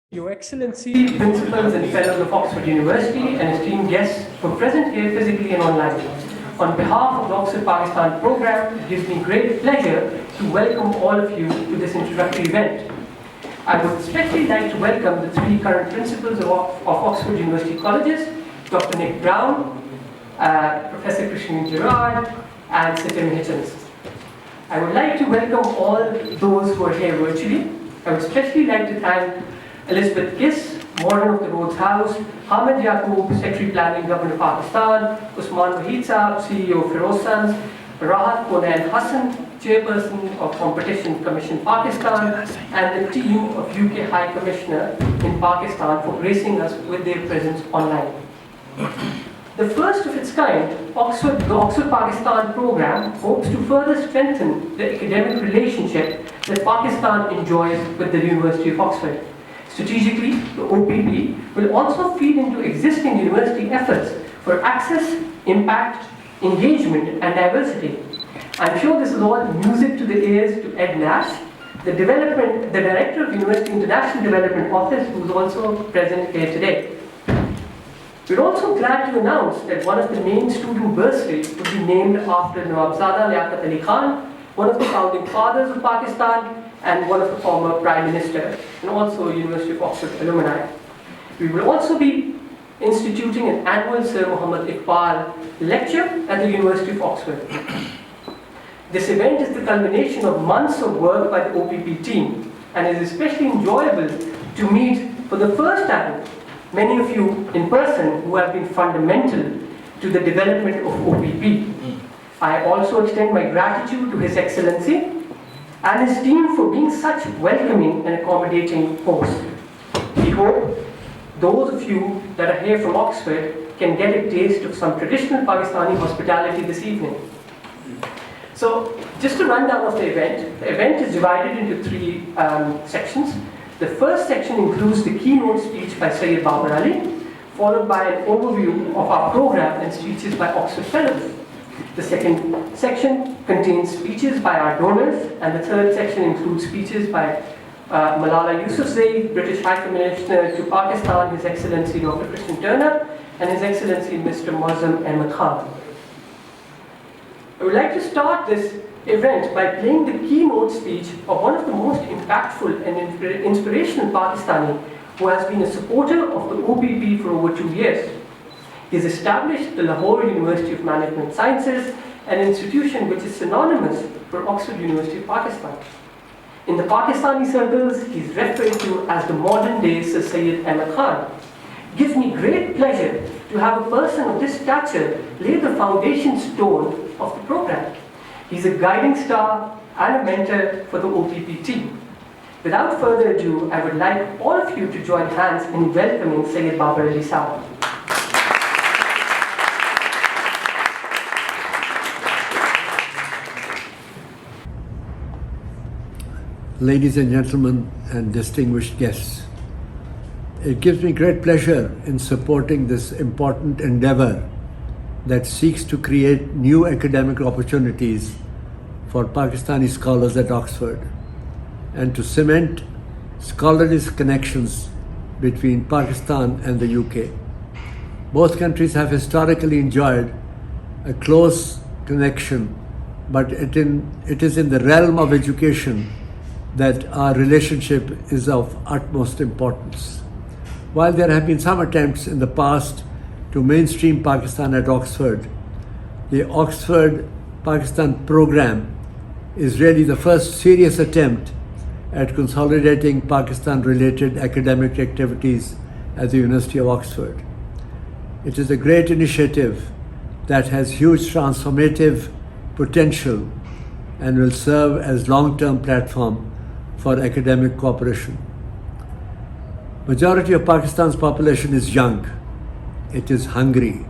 Your Excellency, principals and fellows of Oxford University and esteemed guests who are present here physically and online. On behalf of the Oxford Pakistan program, it gives me great pleasure to welcome all of you to this introductory event. I would especially like to welcome the three current principals of Oxford University Colleges, Dr. Nick Brown, Professor Christian Gerard, and Sir Tim Hitchens. I would like to welcome all those who are here virtually. I would especially like to thank Elizabeth Kiss, Warden of the Rhodes House, Hamid Yaqub, Secretary Planning Government of Pakistan, Usman Wahid Saab, CEO of Feroz Sons, Rahat Konain Hassan, Chairperson of Competition Commission Pakistan, and the team of UK High Commissioner in Pakistan for gracing us with their presence online. The first of its kind, the Oxford Pakistan program hopes to further strengthen the academic relationship that Pakistan enjoys with the University of Oxford. Strategically, the OPP will also feed into existing university efforts for access, impact, engagement, and diversity. I'm sure this is all music to the ears to Ed Nash, the Director of University International Development Office, who is also present here today. We're also glad to announce that one of the main student bursaries will be named after Nawabzada Liaquat Ali Khan, one of the founding fathers of Pakistan, and one of the former Prime Minister, and also University of Oxford alumni. We will also be instituting an annual Sir Muhammad Iqbal lecture at the University of Oxford. This event is the culmination of months of work by the OPP team, and is especially enjoyable to meet for the first time many of you in person who have been fundamental to the development of OPP. I also extend my gratitude to His Excellency and his team for being such welcoming and accommodating hosts. We hope those of you that are here from Oxford can get a taste of some traditional Pakistani hospitality this evening. So, just a rundown of the event is divided into three sections. The first section includes the keynote speech by Syed Babar Ali, followed by an overview of our program and speeches by Oxford Fellows. The second section contains speeches by our donors, and the third section includes speeches by Malala Yousafzai, British High Commissioner to Pakistan, His Excellency Dr. Christian Turner, and His Excellency Mr. Muazzam Ahmed Khan. I would like to start this event by playing the keynote speech of one of the most impactful and inspirational Pakistani who has been a supporter of the OPP for over 2 years. He has established the Lahore University of Management Sciences, an institution which is synonymous for Oxford University of Pakistan. In the Pakistani circles, he is referred to as the modern-day Sir Syed Ahmed Khan. It gives me great pleasure to have a person of this stature lay the foundation stone of the program. He's a guiding star and a mentor for the OPP team. Without further ado, I would like all of you to join hands in welcoming Syed Babar Ali Saab. Ladies and gentlemen and distinguished guests, it gives me great pleasure in supporting this important endeavor that seeks to create new academic opportunities for Pakistani scholars at Oxford and to cement scholarly connections between Pakistan and the UK. Both countries have historically enjoyed a close connection, but it is in the realm of education that our relationship is of utmost importance. While there have been some attempts in the past to mainstream Pakistan at Oxford, the Oxford Pakistan program is really the first serious attempt at consolidating Pakistan-related academic activities at the University of Oxford. It is a great initiative that has huge transformative potential and will serve as long-term platform for academic cooperation. Majority of Pakistan's population is young. It is hungry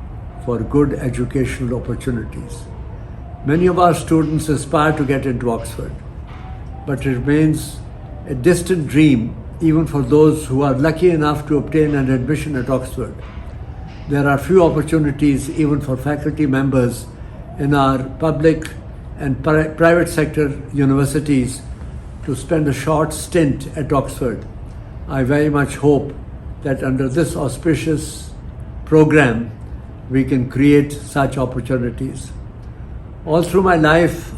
for good educational opportunities. Many of our students aspire to get into Oxford, but it remains a distant dream even for those who are lucky enough to obtain an admission at Oxford. There are few opportunities even for faculty members in our public and private sector universities to spend a short stint at Oxford I very much hope that under this auspicious program, we can create such opportunities. All through my life,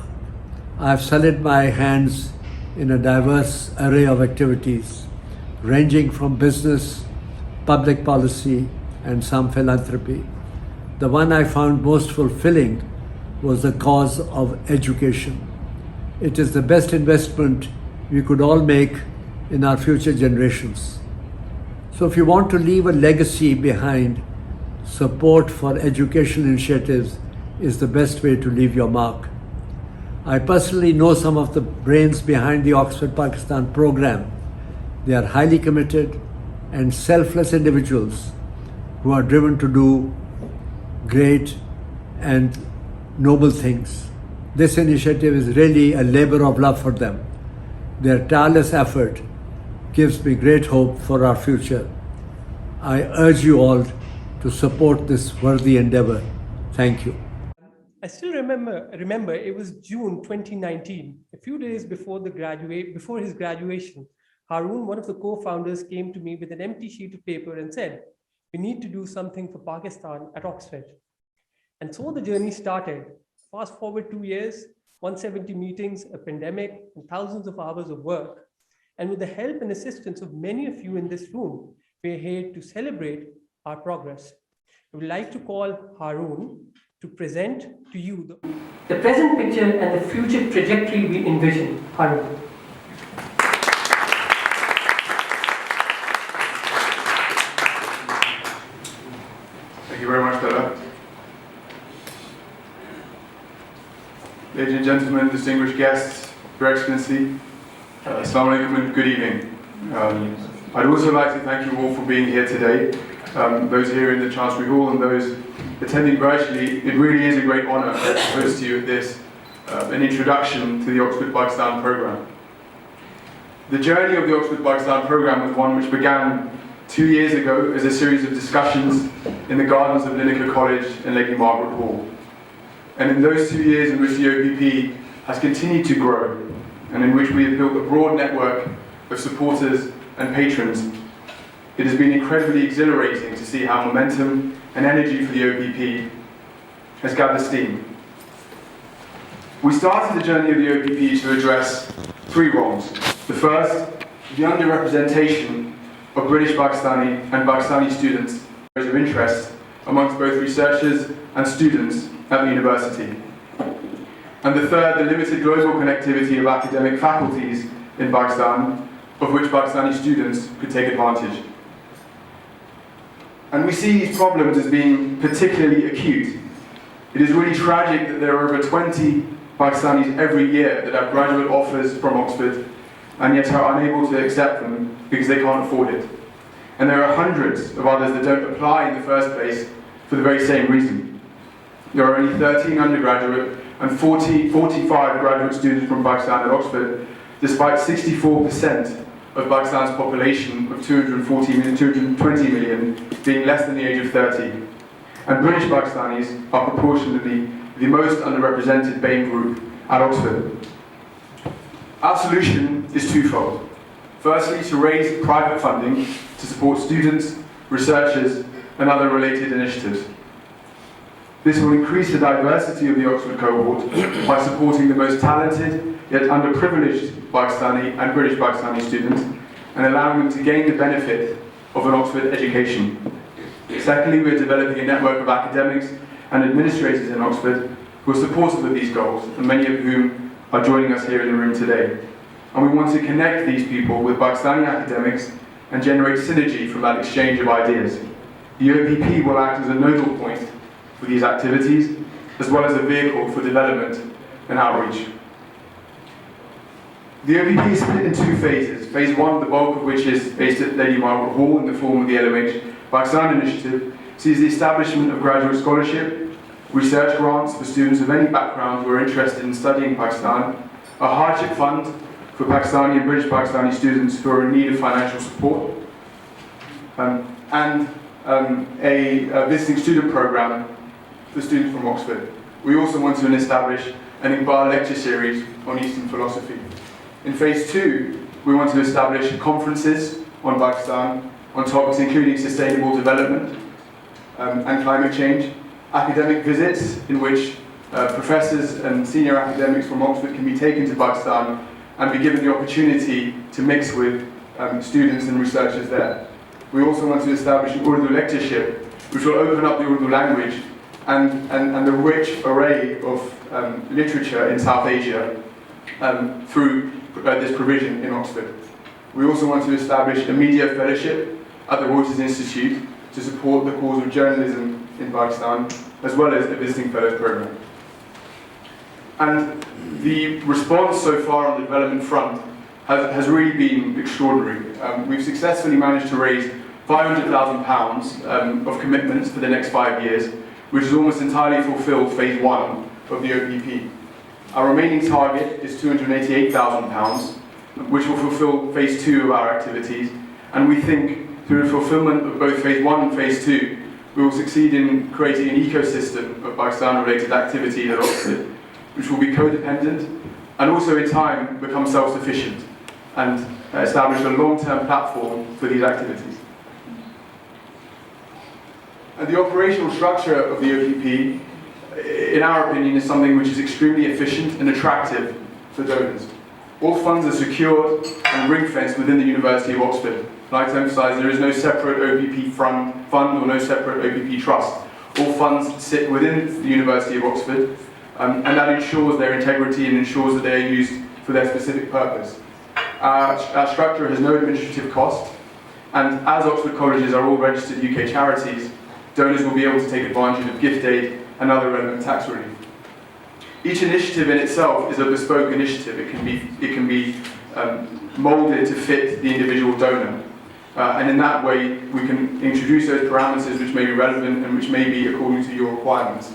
I have sullied my hands in a diverse array of activities, ranging from business, public policy, and some philanthropy. The one I found most fulfilling was the cause of education. It is the best investment we could all make in our future generations. So if you want to leave a legacy behind, support for education initiatives is the best way to leave your mark. I personally know some of the brains behind the Oxford Pakistan program. They are highly committed and selfless individuals who are driven to do great and noble things. This initiative is really a labor of love for them. Their tireless effort gives me great hope for our future. I urge you all to support this worthy endeavor. Thank you. I still remember it was June 2019, a few days before his graduation. Haroon, one of the co-founders, came to me with an empty sheet of paper and said, "We need to do something for Pakistan at Oxford." And so the journey started. Fast forward 2 years, 170 meetings, a pandemic, and thousands of hours of work. And with the help and assistance of many of you in this room, we are here to celebrate our progress. I would like to call Haroon to present to you the present picture and the future trajectory we envision. Haroon. Thank you very much, Bella. Ladies and gentlemen, distinguished guests, Your Excellency, Assalamu alaikum and good evening. I'd also like to thank you all for being here today. Those here in the Chancery Hall and those attending virtually, it really is a great honour to host you at this, an introduction to the Oxford Pakistan programme. The journey of the Oxford Pakistan programme was one which began 2 years ago as a series of discussions in the gardens of Linacre College and Lady Margaret Hall. And in those 2 years in which the OPP has continued to grow, and in which we have built a broad network of supporters and patrons, it has been incredibly exhilarating to see how momentum and energy for the OPP has gathered steam. We started the journey of the OPP to address 3 wrongs. The first, the underrepresentation of British Pakistani and Pakistani students of interest amongst both researchers and students at the university. And the third, the limited global connectivity of academic faculties in Pakistan, of which Pakistani students could take advantage. And we see these problems as being particularly acute. It is really tragic that there are over 20 Pakistanis every year that have graduate offers from Oxford and yet are unable to accept them because they can't afford it. And there are hundreds of others that don't apply in the first place for the very same reason. There are only 13 undergraduate and 45 graduate students from Pakistan at Oxford, despite 64% of Pakistan's population of 220 million being less than the age of 30. And British Pakistanis are proportionately the most underrepresented BAME group at Oxford. Our solution is twofold. Firstly, to raise private funding to support students, researchers, and other related initiatives. This will increase the diversity of the Oxford cohort by supporting the most talented yet underprivileged Pakistani and British Pakistani students and allowing them to gain the benefit of an Oxford education. Secondly, we are developing a network of academics and administrators in Oxford who are supportive of these goals, and many of whom are joining us here in the room today. And we want to connect these people with Pakistani academics and generate synergy from that exchange of ideas. The OPP will act as a nodal point for these activities, as well as a vehicle for development and outreach. The OPP is split in 2 phases. Phase 1, the bulk of which is based at Lady Margaret Hall in the form of the LMH Pakistan Initiative, sees the establishment of graduate scholarship, research grants for students of any background who are interested in studying Pakistan, a hardship fund for Pakistani and British Pakistani students who are in need of financial support, and a visiting student program for students from Oxford. We also want to establish an Iqbal lecture series on Eastern philosophy. In phase 2, we want to establish conferences, on Pakistan, on topics including sustainable development and climate change, academic visits in which professors and senior academics from Oxford can be taken to Pakistan and be given the opportunity to mix with students and researchers there. We also want to establish an Urdu lectureship, which will open up the Urdu language and the rich array of literature in South Asia through this provision in Oxford. We also want to establish a media fellowship at the Reuters Institute to support the cause of journalism in Pakistan, as well as a visiting fellows program. And the response so far on the development front has really been extraordinary. We've successfully managed to raise £500,000 of commitments for the next 5 years, which has almost entirely fulfilled phase 1 of the OPP. Our remaining target is £288,000, which will fulfill phase 2 of our activities, and we think through the fulfillment of both phase 1 and phase 2, we will succeed in creating an ecosystem of Pakistan-related activity at Oxford, which will be codependent and also in time become self-sufficient and establish a long-term platform for these activities. And the operational structure of the OPP, in our opinion, is something which is extremely efficient and attractive for donors. All funds are secured and ring-fenced within the University of Oxford. I'd like to emphasise there is no separate OPP fund or no separate OPP trust. All funds sit within the University of Oxford, and that ensures their integrity and ensures that they are used for their specific purpose. Our structure has no administrative cost, and as Oxford colleges are all registered UK charities, donors will be able to take advantage of gift aid and other relevant tax relief. Each initiative in itself is a bespoke initiative. It can be moulded to fit the individual donor. And in that way, we can introduce those parameters which may be relevant and which may be according to your requirements.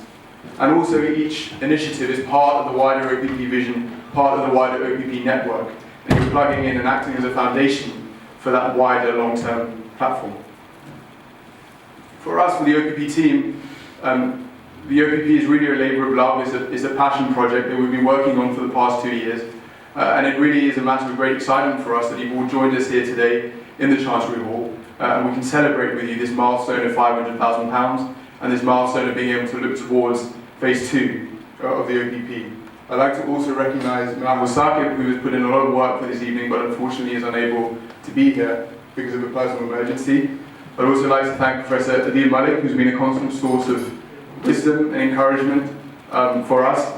And also each initiative is part of the wider OPP vision, part of the wider OPP network. And you're plugging in and acting as a foundation for that wider long-term platform. For us, for the OPP team, the OPP is really a labour of love. It's a passion project that we've been working on for the past 2 years. And it really is a matter of great excitement for us that you've all joined us here today in the Chancery Hall. And we can celebrate with you this milestone of £500,000 and this milestone of being able to look towards phase 2 of the OPP. I'd like to also recognise Mohammed Saqib, who has put in a lot of work for this evening, but unfortunately is unable to be here because of a personal emergency. I'd also like to thank Professor Adil Malik, who's been a constant source of wisdom and encouragement for us,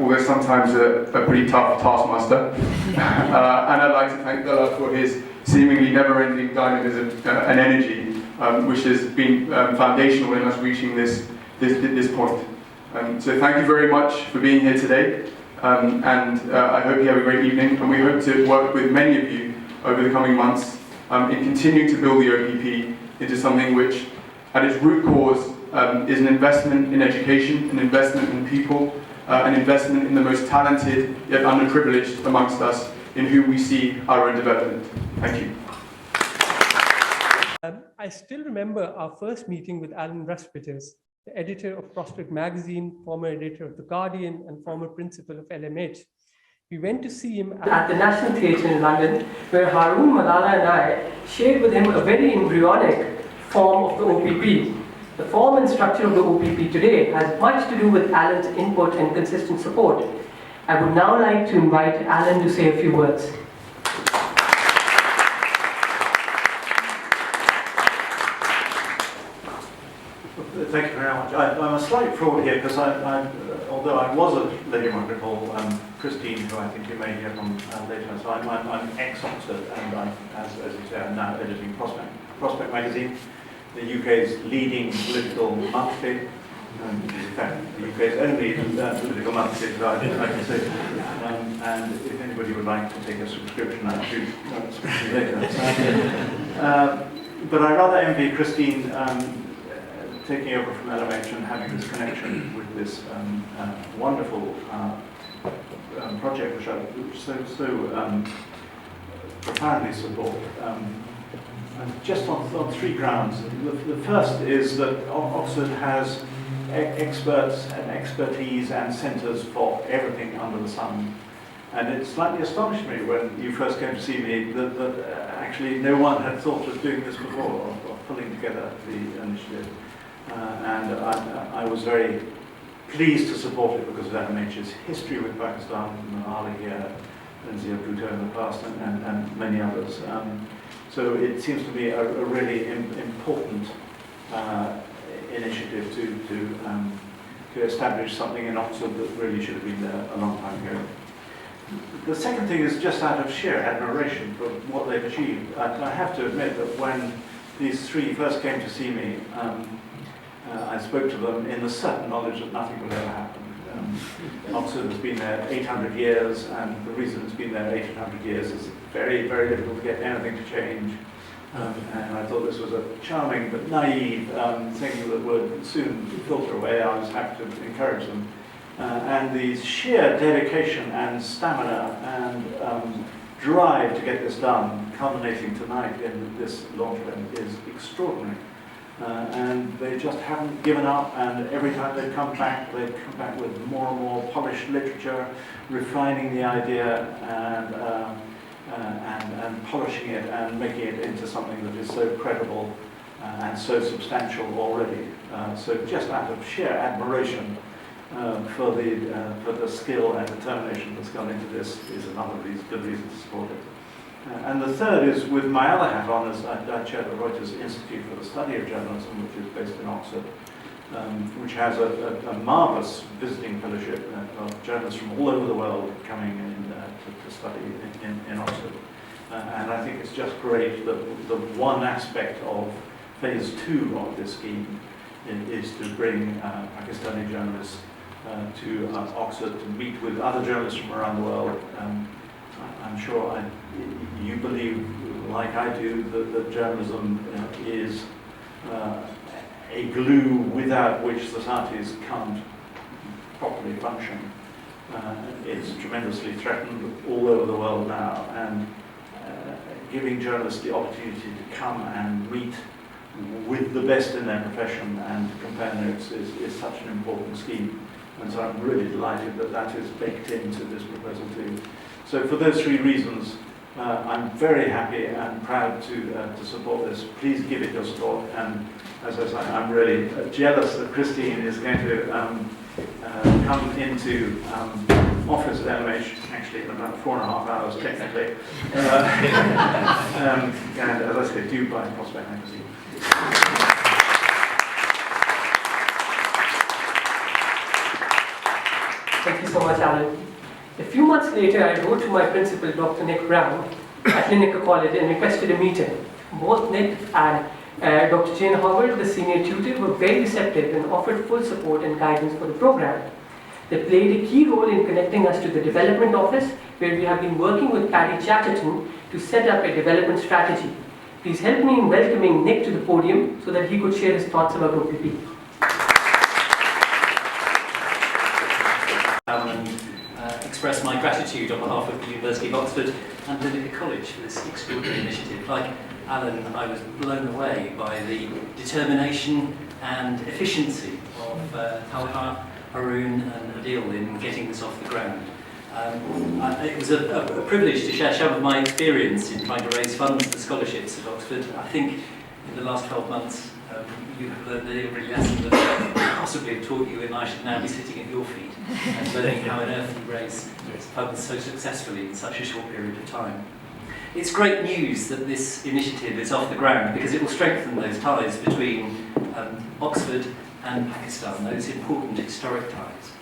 although sometimes a pretty tough taskmaster. And I'd like to thank Dalla for his seemingly never-ending dynamism and energy, which has been foundational in us reaching this point. So thank you very much for being here today, and I hope you have a great evening, and we hope to work with many of you over the coming months in continuing to build the OPP into something which, at its root cause, is an investment in education, an investment in people, an investment in the most talented yet underprivileged amongst us, in whom we see our own development. Thank you. I still remember our first meeting with Alan Ruspitters, the editor of Prospect Magazine, former editor of The Guardian, and former principal of LMH. We went to see him at the National Theatre in London, where Haroon, Malala and I shared with him a very embryonic form of the OPP. The form and structure of the OPP today has much to do with Alan's input and consistent support. I would now like to invite Alan to say a few words. Thank you very much. I'm a slight fraud here because although I was at Lady Margaret Hall, Christine, who I think you may hear from later, so I'm ex-Oxford, and as you say, I'm now editing Prospect Magazine, the UK's leading political monthly, in fact, the UK's only political monthly, I can say. And if anybody would like to take a subscription, I'll do subscription later. But I rather envy Christine taking over from LMH and having this connection with this wonderful project, which I so profoundly support. Just on 3 grounds. The first is that Oxford has experts and expertise and centres for everything under the sun. And it slightly astonished me when you first came to see me that actually no one had thought of doing this before, of pulling together the initiative. And I was very pleased to support it because of NMH's history with Pakistan, Manali here, Benazir Bhutto in the past, and many others. So it seems to be a really important initiative to establish something in Oxford that really should have been there a long time ago. The second thing is just out of sheer admiration for what they've achieved. I have to admit that when these three first came to see me, I spoke to them in the certain knowledge that nothing would ever happen. Oxford has been there 800 years, and the reason it's been there 800 years is very, very difficult to get anything to change. And I thought this was a charming but naive thing that would soon filter away. I was happy to encourage them. And the sheer dedication and stamina and drive to get this done, culminating tonight in this launch event, is extraordinary. And they just haven't given up, and every time they've come back with more and more polished literature, refining the idea and polishing it and making it into something that is so credible and so substantial already. So just out of sheer admiration for the skill and determination that's gone into this is another good reason to support it. And the third is, with my other hat on, as I chair the Reuters Institute for the Study of Journalism, which is based in Oxford, which has a marvellous visiting fellowship of journalists from all over the world coming in to study in Oxford. And I think it's just great that the one aspect of phase 2 of this scheme is to bring Pakistani journalists to Oxford to meet with other journalists from around the world. I'm sure you believe, like I do, that journalism is a glue without which societies can't properly function. It's tremendously threatened all over the world now, and giving journalists the opportunity to come and meet with the best in their profession and compare notes is such an important scheme. And so I'm really delighted that that is baked into this proposal too. So for those three reasons, I'm very happy and proud to support this. Please give it your support. And as I say, I'm really jealous that Christine is going to come into office at NMH, actually in about 4.5 hours technically. And as I say, do buy Prospect magazine. Thank you so much, Alan. A few months later, I wrote to my principal, Dr. Nick Brown, at Linacre College and requested a meeting. Both Nick and Dr. Jane Howard, the senior tutor, were very receptive and offered full support and guidance for the program. They played a key role in connecting us to the development office, where we have been working with Paddy Chatterton to set up a development strategy. Please help me in welcoming Nick to the podium so that he could share his thoughts about OPP. Express my gratitude on behalf of the University of Oxford and Linacre College for this extraordinary initiative. Like Alan, I was blown away by the determination and efficiency of Talha, Haroon and Adil in getting this off the ground. It was a privilege to share some of my experience in trying to raise funds for scholarships at Oxford. I think in the last 12 months you have learned every lesson that I possibly have taught you, and I should now be sitting at your feet and learning how on earth you raise funds so successfully in such a short period of time. It's great news that this initiative is off the ground, because it will strengthen those ties between Oxford and Pakistan, those important historic ties.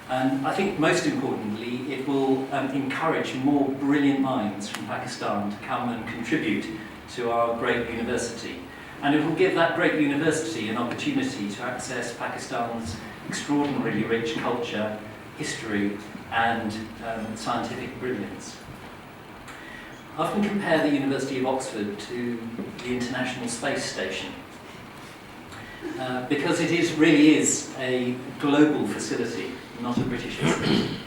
And I think most importantly, it will encourage more brilliant minds from Pakistan to come and contribute to our great university. And it will give that great university an opportunity to access Pakistan's extraordinarily rich culture, history, and scientific brilliance. I often compare the University of Oxford to the International Space Station, because it really is a global facility, not a British facility.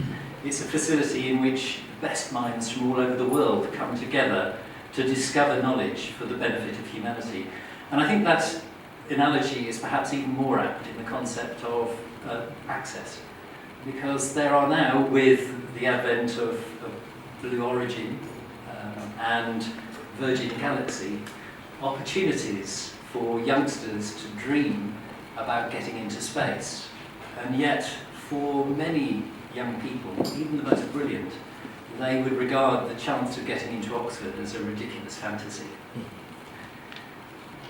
It's a facility in which the best minds from all over the world come together to discover knowledge for the benefit of humanity. And I think that analogy is perhaps even more apt in the concept of access, because there are now, with the advent of Blue Origin and Virgin Galaxy, opportunities for youngsters to dream about getting into space. And yet, for many young people, even the most brilliant, they would regard the chance of getting into Oxford as a ridiculous fantasy.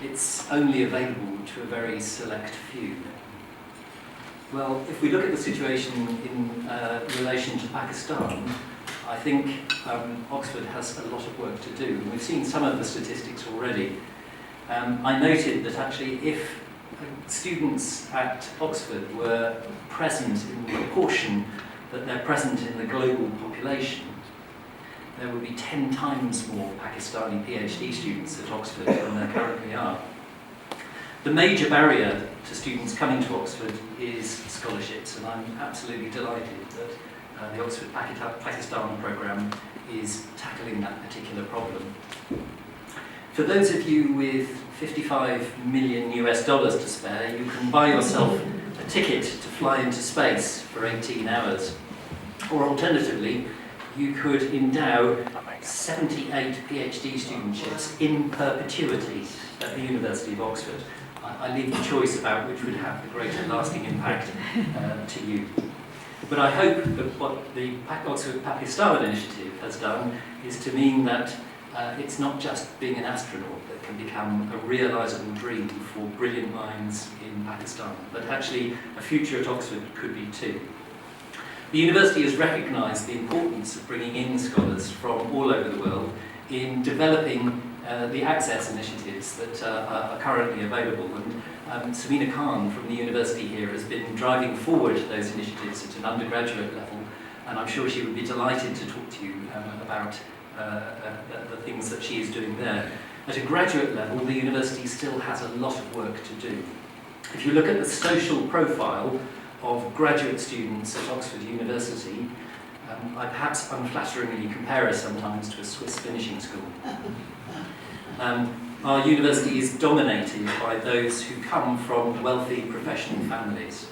It's only available to a very select few. Well, if we look at the situation in relation to Pakistan, I think Oxford has a lot of work to do. And we've seen some of the statistics already. I noted that actually if students at Oxford were present in the proportion that they're present in the global population, there would be 10 times more Pakistani PhD students at Oxford than there currently are. The major barrier to students coming to Oxford is scholarships, and I'm absolutely delighted that the Oxford Pakistan programme is tackling that particular problem. For those of you with $55 million to spare, you can buy yourself a ticket to fly into space for 18 hours. Or alternatively, you could endow 78 PhD studentships in perpetuity at the University of Oxford. I leave the choice about which would have the greater lasting impact to you. But I hope that what the Oxford Pakistan initiative has done is to mean that it's not just being an astronaut that can become a realisable dream for brilliant minds in Pakistan, but actually a future at Oxford could be too. The university has recognised the importance of bringing in scholars from all over the world in developing the access initiatives that are currently available. And Samina Khan from the university here has been driving forward those initiatives at an undergraduate level, and I'm sure she would be delighted to talk to you about the things that she is doing there. At a graduate level, the university still has a lot of work to do. If you look at the social profile of graduate students at Oxford University, I perhaps unflatteringly compare us sometimes to a Swiss finishing school. Our university is dominated by those who come from wealthy professional families.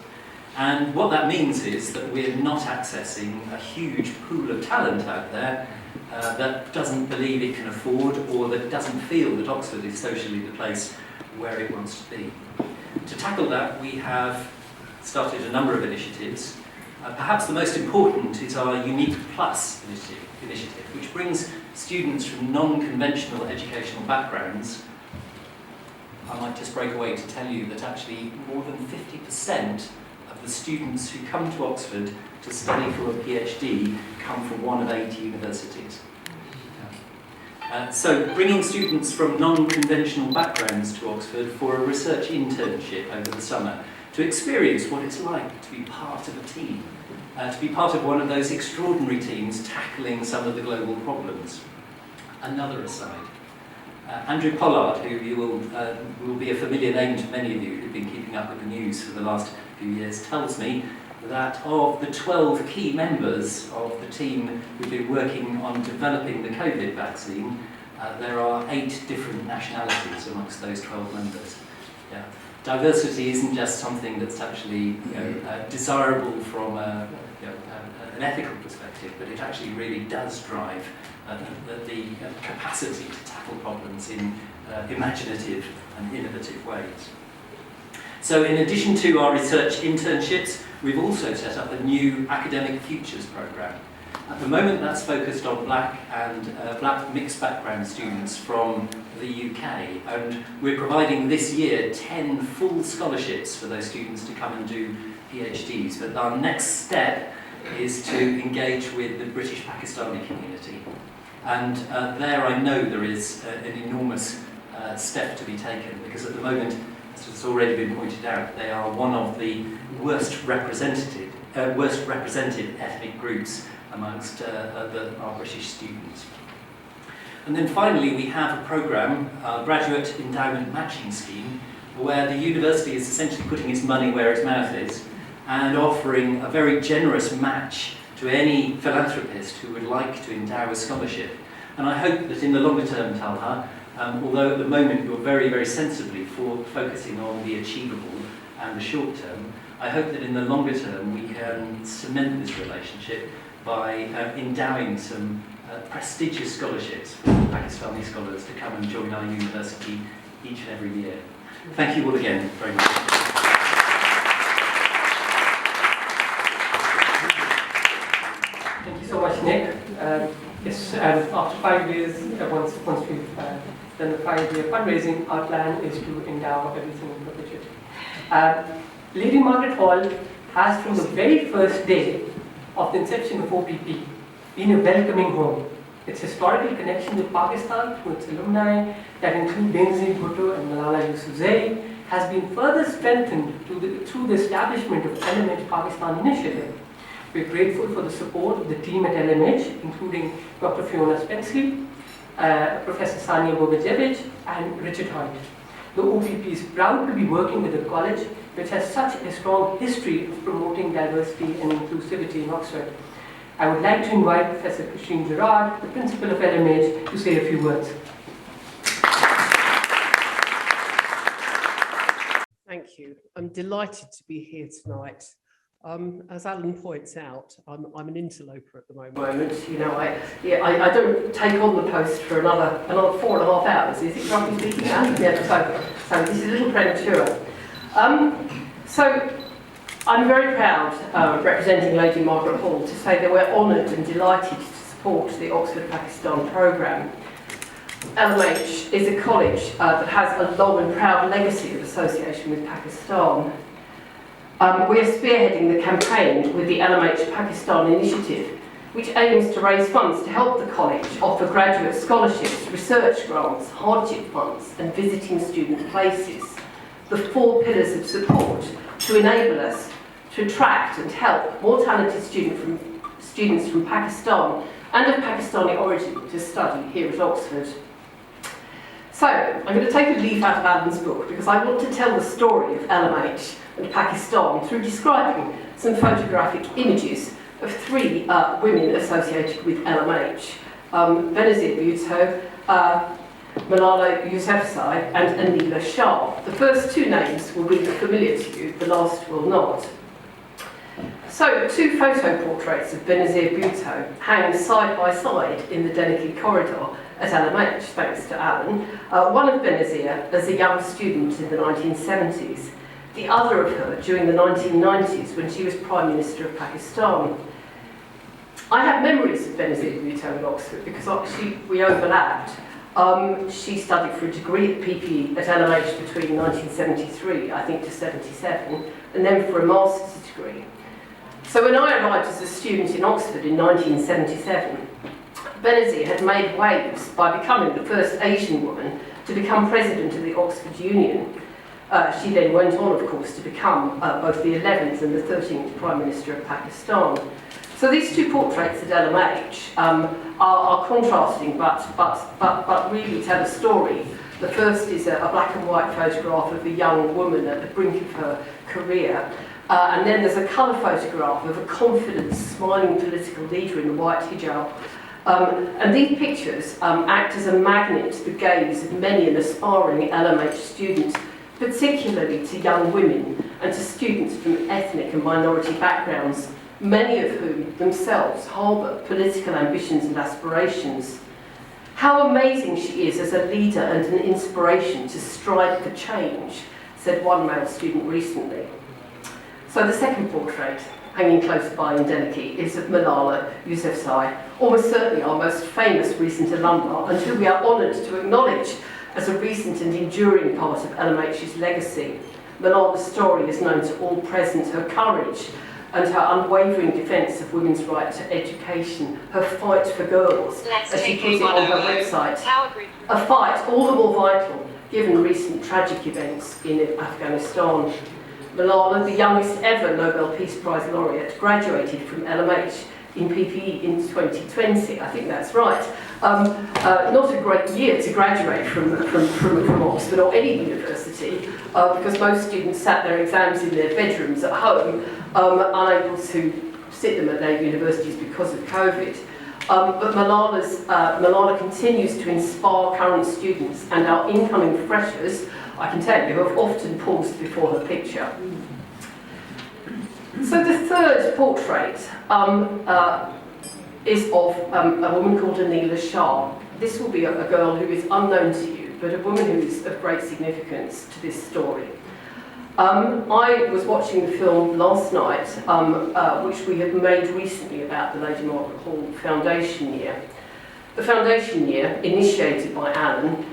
And what that means is that we're not accessing a huge pool of talent out there that doesn't believe it can afford, or that doesn't feel that Oxford is socially the place where it wants to be. To tackle that, we have started a number of initiatives. Perhaps the most important is our Unique Plus initiative, which brings students from non-conventional educational backgrounds. I might just break away to tell you that actually more than 50% of the students who come to Oxford to study for a PhD come from one of 8 universities. So bringing students from non-conventional backgrounds to Oxford for a research internship over the summer, to experience what it's like to be part of a team, to be part of one of those extraordinary teams tackling some of the global problems. Another aside, Andrew Pollard, who you will be a familiar name to many of you who've been keeping up with the news for the last few years, tells me that of the 12 key members of the team who've been working on developing the COVID vaccine, there are 8 different nationalities amongst those 12 members. Yeah. Diversity isn't just something that's actually desirable from an ethical perspective, but it actually really does drive the capacity to tackle problems in imaginative and innovative ways. So in addition to our research internships, we've also set up a new Academic Futures programme. At the moment that's focused on black and black mixed background students from the UK, and we're providing this year 10 full scholarships for those students to come and do PhDs. But our next step is to engage with the British Pakistani community. And there I know there is an enormous step to be taken, because at the moment, as has already been pointed out, they are one of the worst represented ethnic groups amongst our British students. And then finally, we have a programme, a Graduate Endowment Matching Scheme, where the university is essentially putting its money where its mouth is and offering a very generous match to any philanthropist who would like to endow a scholarship. And I hope that in the longer term, Talha, although at the moment you're very, very sensibly focusing on the achievable and the short term, I hope that in the longer term we can cement this relationship by endowing some prestigious scholarships for Pakistani scholars to come and join our university each and every year. Thank you all again very much. Thank you so much, Nick. Yes, after 5 years, once we've done the 5-year fundraising, our plan is to endow everything in perpetuity. Lady Margaret Hall has, from the very first day of the inception of OPP, been a welcoming home. Its historical connection with Pakistan through its alumni that include Benazir Bhutto and Malala Yousafzai has been further strengthened through the establishment of LMH Pakistan Initiative. We're grateful for the support of the team at LMH, including Dr. Fiona Spenceley, Professor Sania Bogajevic, and Richard Hunt. The OPP is proud to be working with a college which has such a strong history of promoting diversity and inclusivity in Oxford. I would like to invite Professor Christine Gerard, the principal of LMH, to say a few words. Thank you. I'm delighted to be here tonight. As Alan points out, I'm an interloper at the moment. You know, I don't take on the post for another 4.5 hours. Is it roughly speaking? Yeah, so this is a little premature. So I'm very proud, representing Lady Margaret Hall, to say that we're honoured and delighted to support the Oxford Pakistan programme. LMH is a college that has a long and proud legacy of association with Pakistan. We are spearheading the campaign with the LMH Pakistan Initiative, which aims to raise funds to help the college offer graduate scholarships, research grants, hardship funds, and visiting student places. The 4 pillars of support to enable us to attract and help more talented students from Pakistan and of Pakistani origin to study here at Oxford. So, I'm going to take a leaf out of Alan's book because I want to tell the story of LMH and Pakistan through describing some photographic images of 3 women associated with LMH. Benazir Bhutto, Malala Yousafzai and Anila Shah. The first 2 names will be familiar to you, the last will not. So, 2 photo portraits of Benazir Bhutto hang side by side in the Dennehy corridor at LMH, thanks to Alan. One of Benazir as a young student in the 1970s, the other of her during the 1990s when she was Prime Minister of Pakistan. I have memories of Benazir Bhutto in Oxford because actually we overlapped. She studied for a degree at PPE at LMH between 1973, I think, to 77, and then for a master's degree. So when I arrived as a student in Oxford in 1977, Benazir had made waves by becoming the first Asian woman to become president of the Oxford Union. She then went on, of course, to become both the 11th and the 13th Prime Minister of Pakistan. So these 2 portraits at LMH are contrasting, but really tell a story. The first is a black and white photograph of a young woman at the brink of her career. And then there's a colour photograph of a confident, smiling political leader in a white hijab. And these pictures act as a magnet to the gaze of many an aspiring LMH student, particularly to young women and to students from ethnic and minority backgrounds, many of whom themselves harbour political ambitions and aspirations. How amazing she is as a leader and an inspiration to strive for change, said one male student recently. So the second portrait, hanging close by in Dennehy, is of Malala Yousafzai, almost certainly our most famous recent alumna, and who we are honoured to acknowledge as a recent and enduring part of LMH's legacy. Malala's story is known to all present, her courage and her unwavering defence of women's right to education, her fight for girls, as she puts it on her website. A fight all the more vital given recent tragic events in Afghanistan. Malala, the youngest ever Nobel Peace Prize laureate, graduated from LMH in PPE in 2020, I think that's right. Not a great year to graduate from Oxford or any university, because most students sat their exams in their bedrooms at home, unable to sit them at their universities because of COVID. But Malala continues to inspire current students, and our incoming freshers, I can tell you, have often paused before her picture. So the third portrait is of a woman called Anila Shah. This will be a girl who is unknown to you, but a woman who is of great significance to this story. I was watching the film last night, which we have made recently about the Lady Margaret Hall Foundation Year. The Foundation Year, initiated by Alan,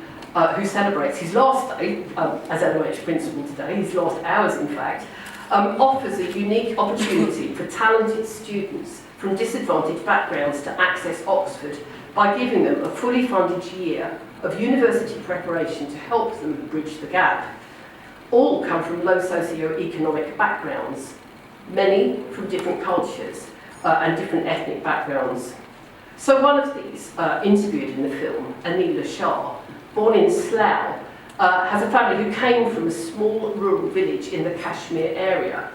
who celebrates his last day as LMH Principal today, his last hours in fact, offers a unique opportunity for talented students from disadvantaged backgrounds to access Oxford by giving them a fully funded year of university preparation to help them bridge the gap. All come from low socio-economic backgrounds, many from different cultures and different ethnic backgrounds. So one of these, interviewed in the film, Anila Shah, born in Slough, has a family who came from a small rural village in the Kashmir area.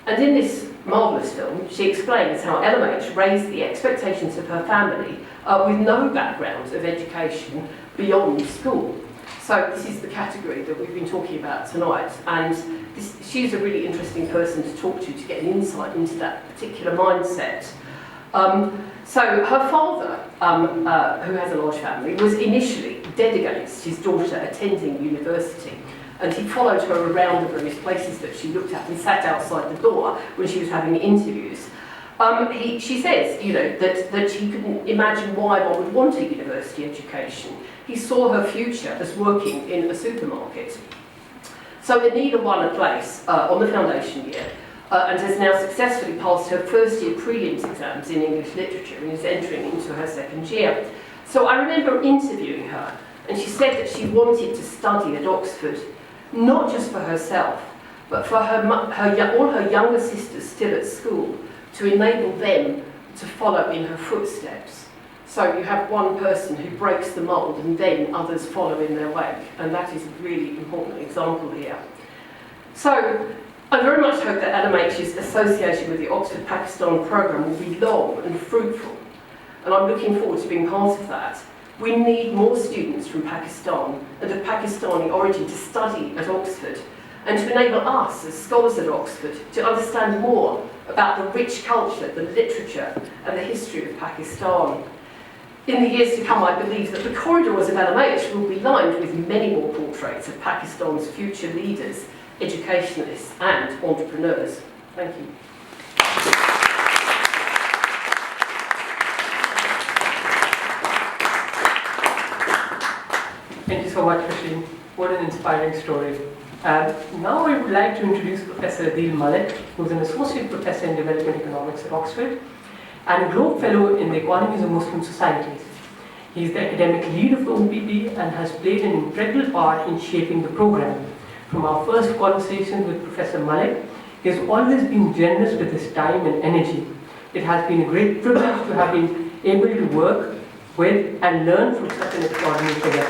And in this marvellous film, she explains how LMH raised the expectations of her family with no background of education beyond school. So this is the category that we've been talking about tonight, and she's a really interesting person to talk to get an insight into that particular mindset. So her father, who has a large family, was initially dead against his daughter attending university, and he followed her around the various places that she looked at and sat outside the door when she was having interviews. She says, you know, that she couldn't imagine why one would want a university education. He saw her future as working in a supermarket. So Anila won a place on the foundation year and has now successfully passed her first year prelims exams in English literature and is entering into her second year. So I remember interviewing her, and she said that she wanted to study at Oxford, not just for herself, but for all her younger sisters still at school, to enable them to follow in her footsteps. So you have one person who breaks the mould and then others follow in their wake, and that is a really important example here. So I very much hope that LMH's association with the Oxford Pakistan programme will be long and fruitful, and I'm looking forward to being part of that. We need more students from Pakistan and of Pakistani origin to study at Oxford, and to enable us as scholars at Oxford to understand more about the rich culture, the literature and the history of Pakistan. In the years to come, I believe that the corridors of LMH will be lined with many more portraits of Pakistan's future leaders, educationalists and entrepreneurs. Thank you. Thank you so much, Rasheen. What an inspiring story. Now I would like to introduce Professor Adil Malik, who is an Associate Professor in Development Economics at Oxford and a Globe Fellow in the Economies of Muslim Societies. He is the academic lead of the OPP and has played an integral part in shaping the program. From our first conversation with Professor Malik, he has always been generous with his time and energy. It has been a great privilege to have been able to work with and learn from such an extraordinary figure.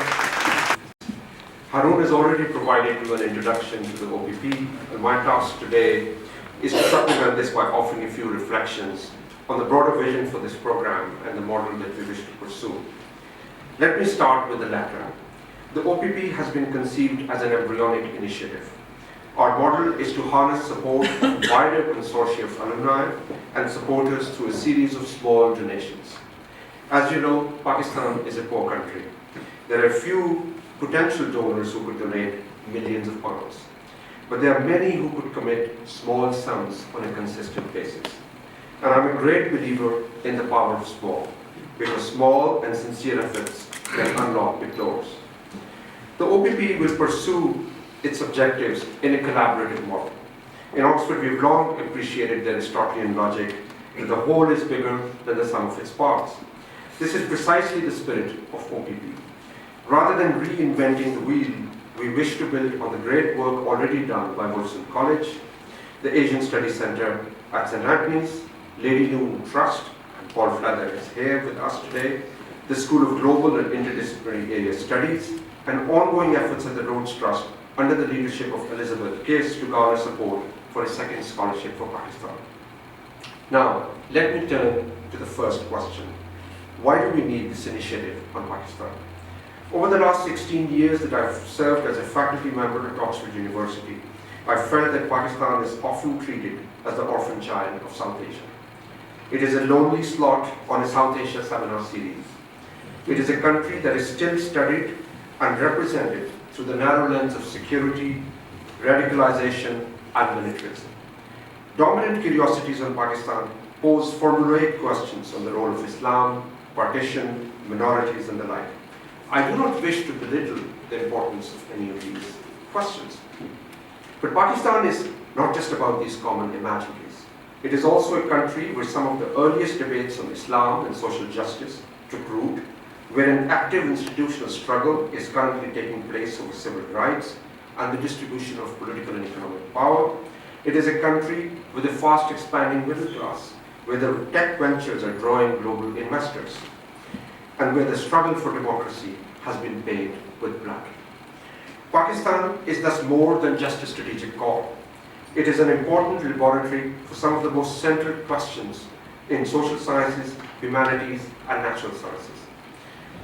Harun has already provided you an introduction to the OPP, and my task today is to supplement this by offering a few reflections on the broader vision for this program and the model that we wish to pursue. Let me start with the latter. The OPP has been conceived as an embryonic initiative. Our model is to harness support of a wider consortium of alumni and supporters through a series of small donations. As you know, Pakistan is a poor country. There are few potential donors who could donate millions of pounds, but there are many who could commit small sums on a consistent basis. And I'm a great believer in the power of small, because small and sincere efforts can unlock big doors. The OPP will pursue its objectives in a collaborative model. In Oxford, we've long appreciated the Aristotelian logic that the whole is bigger than the sum of its parts. This is precisely the spirit of OPP. Rather than reinventing the wheel, we wish to build on the great work already done by Wolfson College, the Asian Studies Centre at St. Anthony's, Lady Newton Trust, and Paul Flather is here with us today, the School of Global and Interdisciplinary Area Studies, and ongoing efforts at the Rhodes Trust under the leadership of Elizabeth Case to garner support for a second scholarship for Pakistan. Now, let me turn to the first question. Why do we need this initiative on Pakistan? Over the last 16 years that I've served as a faculty member at Oxford University, I've felt that Pakistan is often treated as the orphan child of South Asia. It is a lonely slot on a South Asia seminar series. It is a country that is still studied and represented through the narrow lens of security, radicalization, and militarism. Dominant curiosities on Pakistan pose formulaic questions on the role of Islam, partition, minorities, and the like. I do not wish to belittle the importance of any of these questions. But Pakistan is not just about these common imaginaries. It is also a country where some of the earliest debates on Islam and social justice took root, where an active institutional struggle is currently taking place over civil rights and the distribution of political and economic power. It is a country with a fast expanding middle class, where the tech ventures are drawing global investors, and where the struggle for democracy has been paid with blood. Pakistan is thus more than just a strategic call. It is an important laboratory for some of the most central questions in social sciences, humanities, and natural sciences.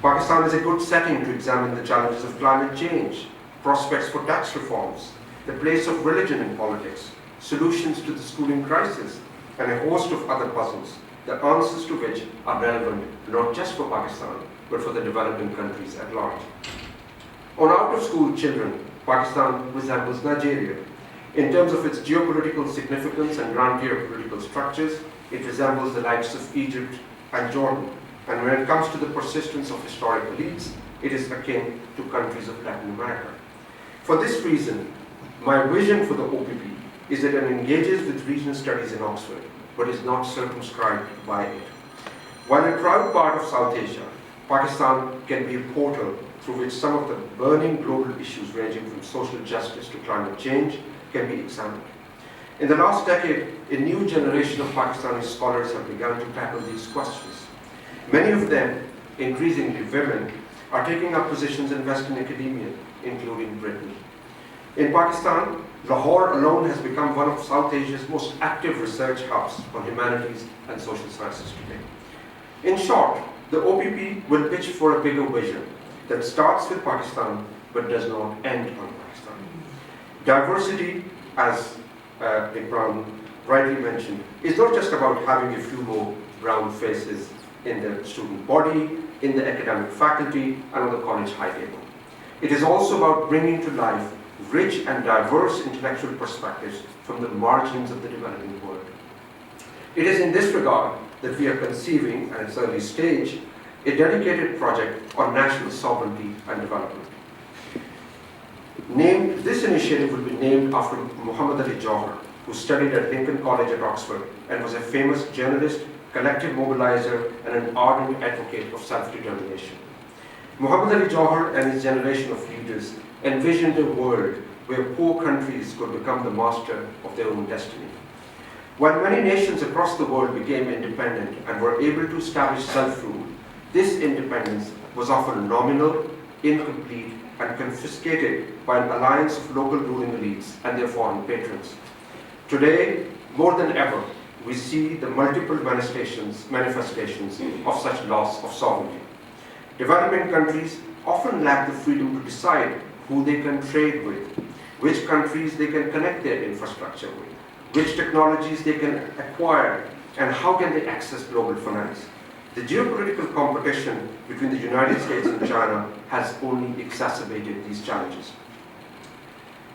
Pakistan is a good setting to examine the challenges of climate change, prospects for tax reforms, the place of religion in politics, solutions to the schooling crisis, and a host of other puzzles, the answers to which are relevant not just for Pakistan, but for the developing countries at large. On out-of-school children, Pakistan resembles Nigeria. In terms of its geopolitical significance and grand-tier political structures, it resembles the likes of Egypt and Jordan. And when it comes to the persistence of historic elites, it is akin to countries of Latin America. For this reason, my vision for the OPP is that it engages with regional studies in Oxford, but is not circumscribed by it. While a proud part of South Asia, Pakistan can be a portal through which some of the burning global issues ranging from social justice to climate change can be examined. In the last decade, a new generation of Pakistani scholars have begun to tackle these questions. Many of them, increasingly women, are taking up positions in Western academia, including Britain. In Pakistan, Lahore alone has become one of South Asia's most active research hubs on humanities and social sciences today. In short, the OPP will pitch for a bigger vision that starts with Pakistan but does not end on Pakistan. Diversity, as Nick Brown rightly mentioned, is not just about having a few more brown faces in the student body, in the academic faculty, and on the college high table. It is also about bringing to life rich and diverse intellectual perspectives from the margins of the developing world. It is in this regard that we are conceiving, at its early stage, a dedicated project on national sovereignty and development. This initiative will be named after Muhammad Ali Jauhar, who studied at Lincoln College at Oxford and was a famous journalist, collective mobilizer, and an ardent advocate of self-determination. Muhammad Ali Jauhar and his generation of leaders envisioned a world where poor countries could become the master of their own destiny. While many nations across the world became independent and were able to establish self-rule, this independence was often nominal, incomplete, and confiscated by an alliance of local ruling elites and their foreign patrons. Today, more than ever, we see the multiple manifestations of such loss of sovereignty. Developing countries often lack the freedom to decide who they can trade with, which countries they can connect their infrastructure with, which technologies they can acquire, and how can they access global finance. The geopolitical competition between the United States and China has only exacerbated these challenges.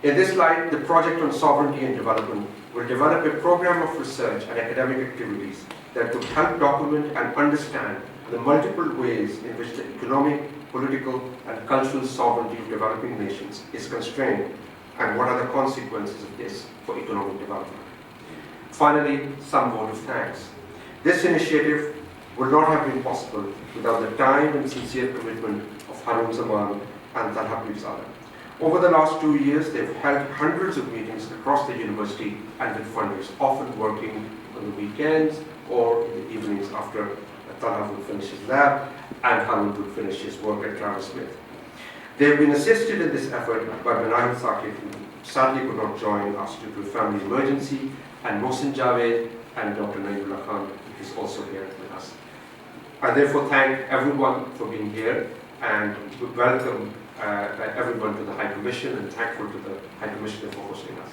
In this light, the Project on Sovereignty and Development will develop a program of research and academic activities that could help document and understand the multiple ways in which the economic, political, and cultural sovereignty of developing nations is constrained, and what are the consequences of this for economic development. Finally, some vote of thanks. This initiative would not have been possible without the time and sincere commitment of Harun Zaman and Talha Pirzada. Over the last 2 years, they've held hundreds of meetings across the university and with funders, often working on the weekends or in the evenings after Talha would finish his lab and Harun would finish his work at Travis Smith. They have been assisted in this effort by Benayat Saqib, who sadly could not join us due to a family emergency, and Mohsin Javed and Dr. Naeemullah Khan, who is also here with us. I therefore thank everyone for being here and welcome everyone to the High Commission, and thankful to the High Commissioner for hosting us.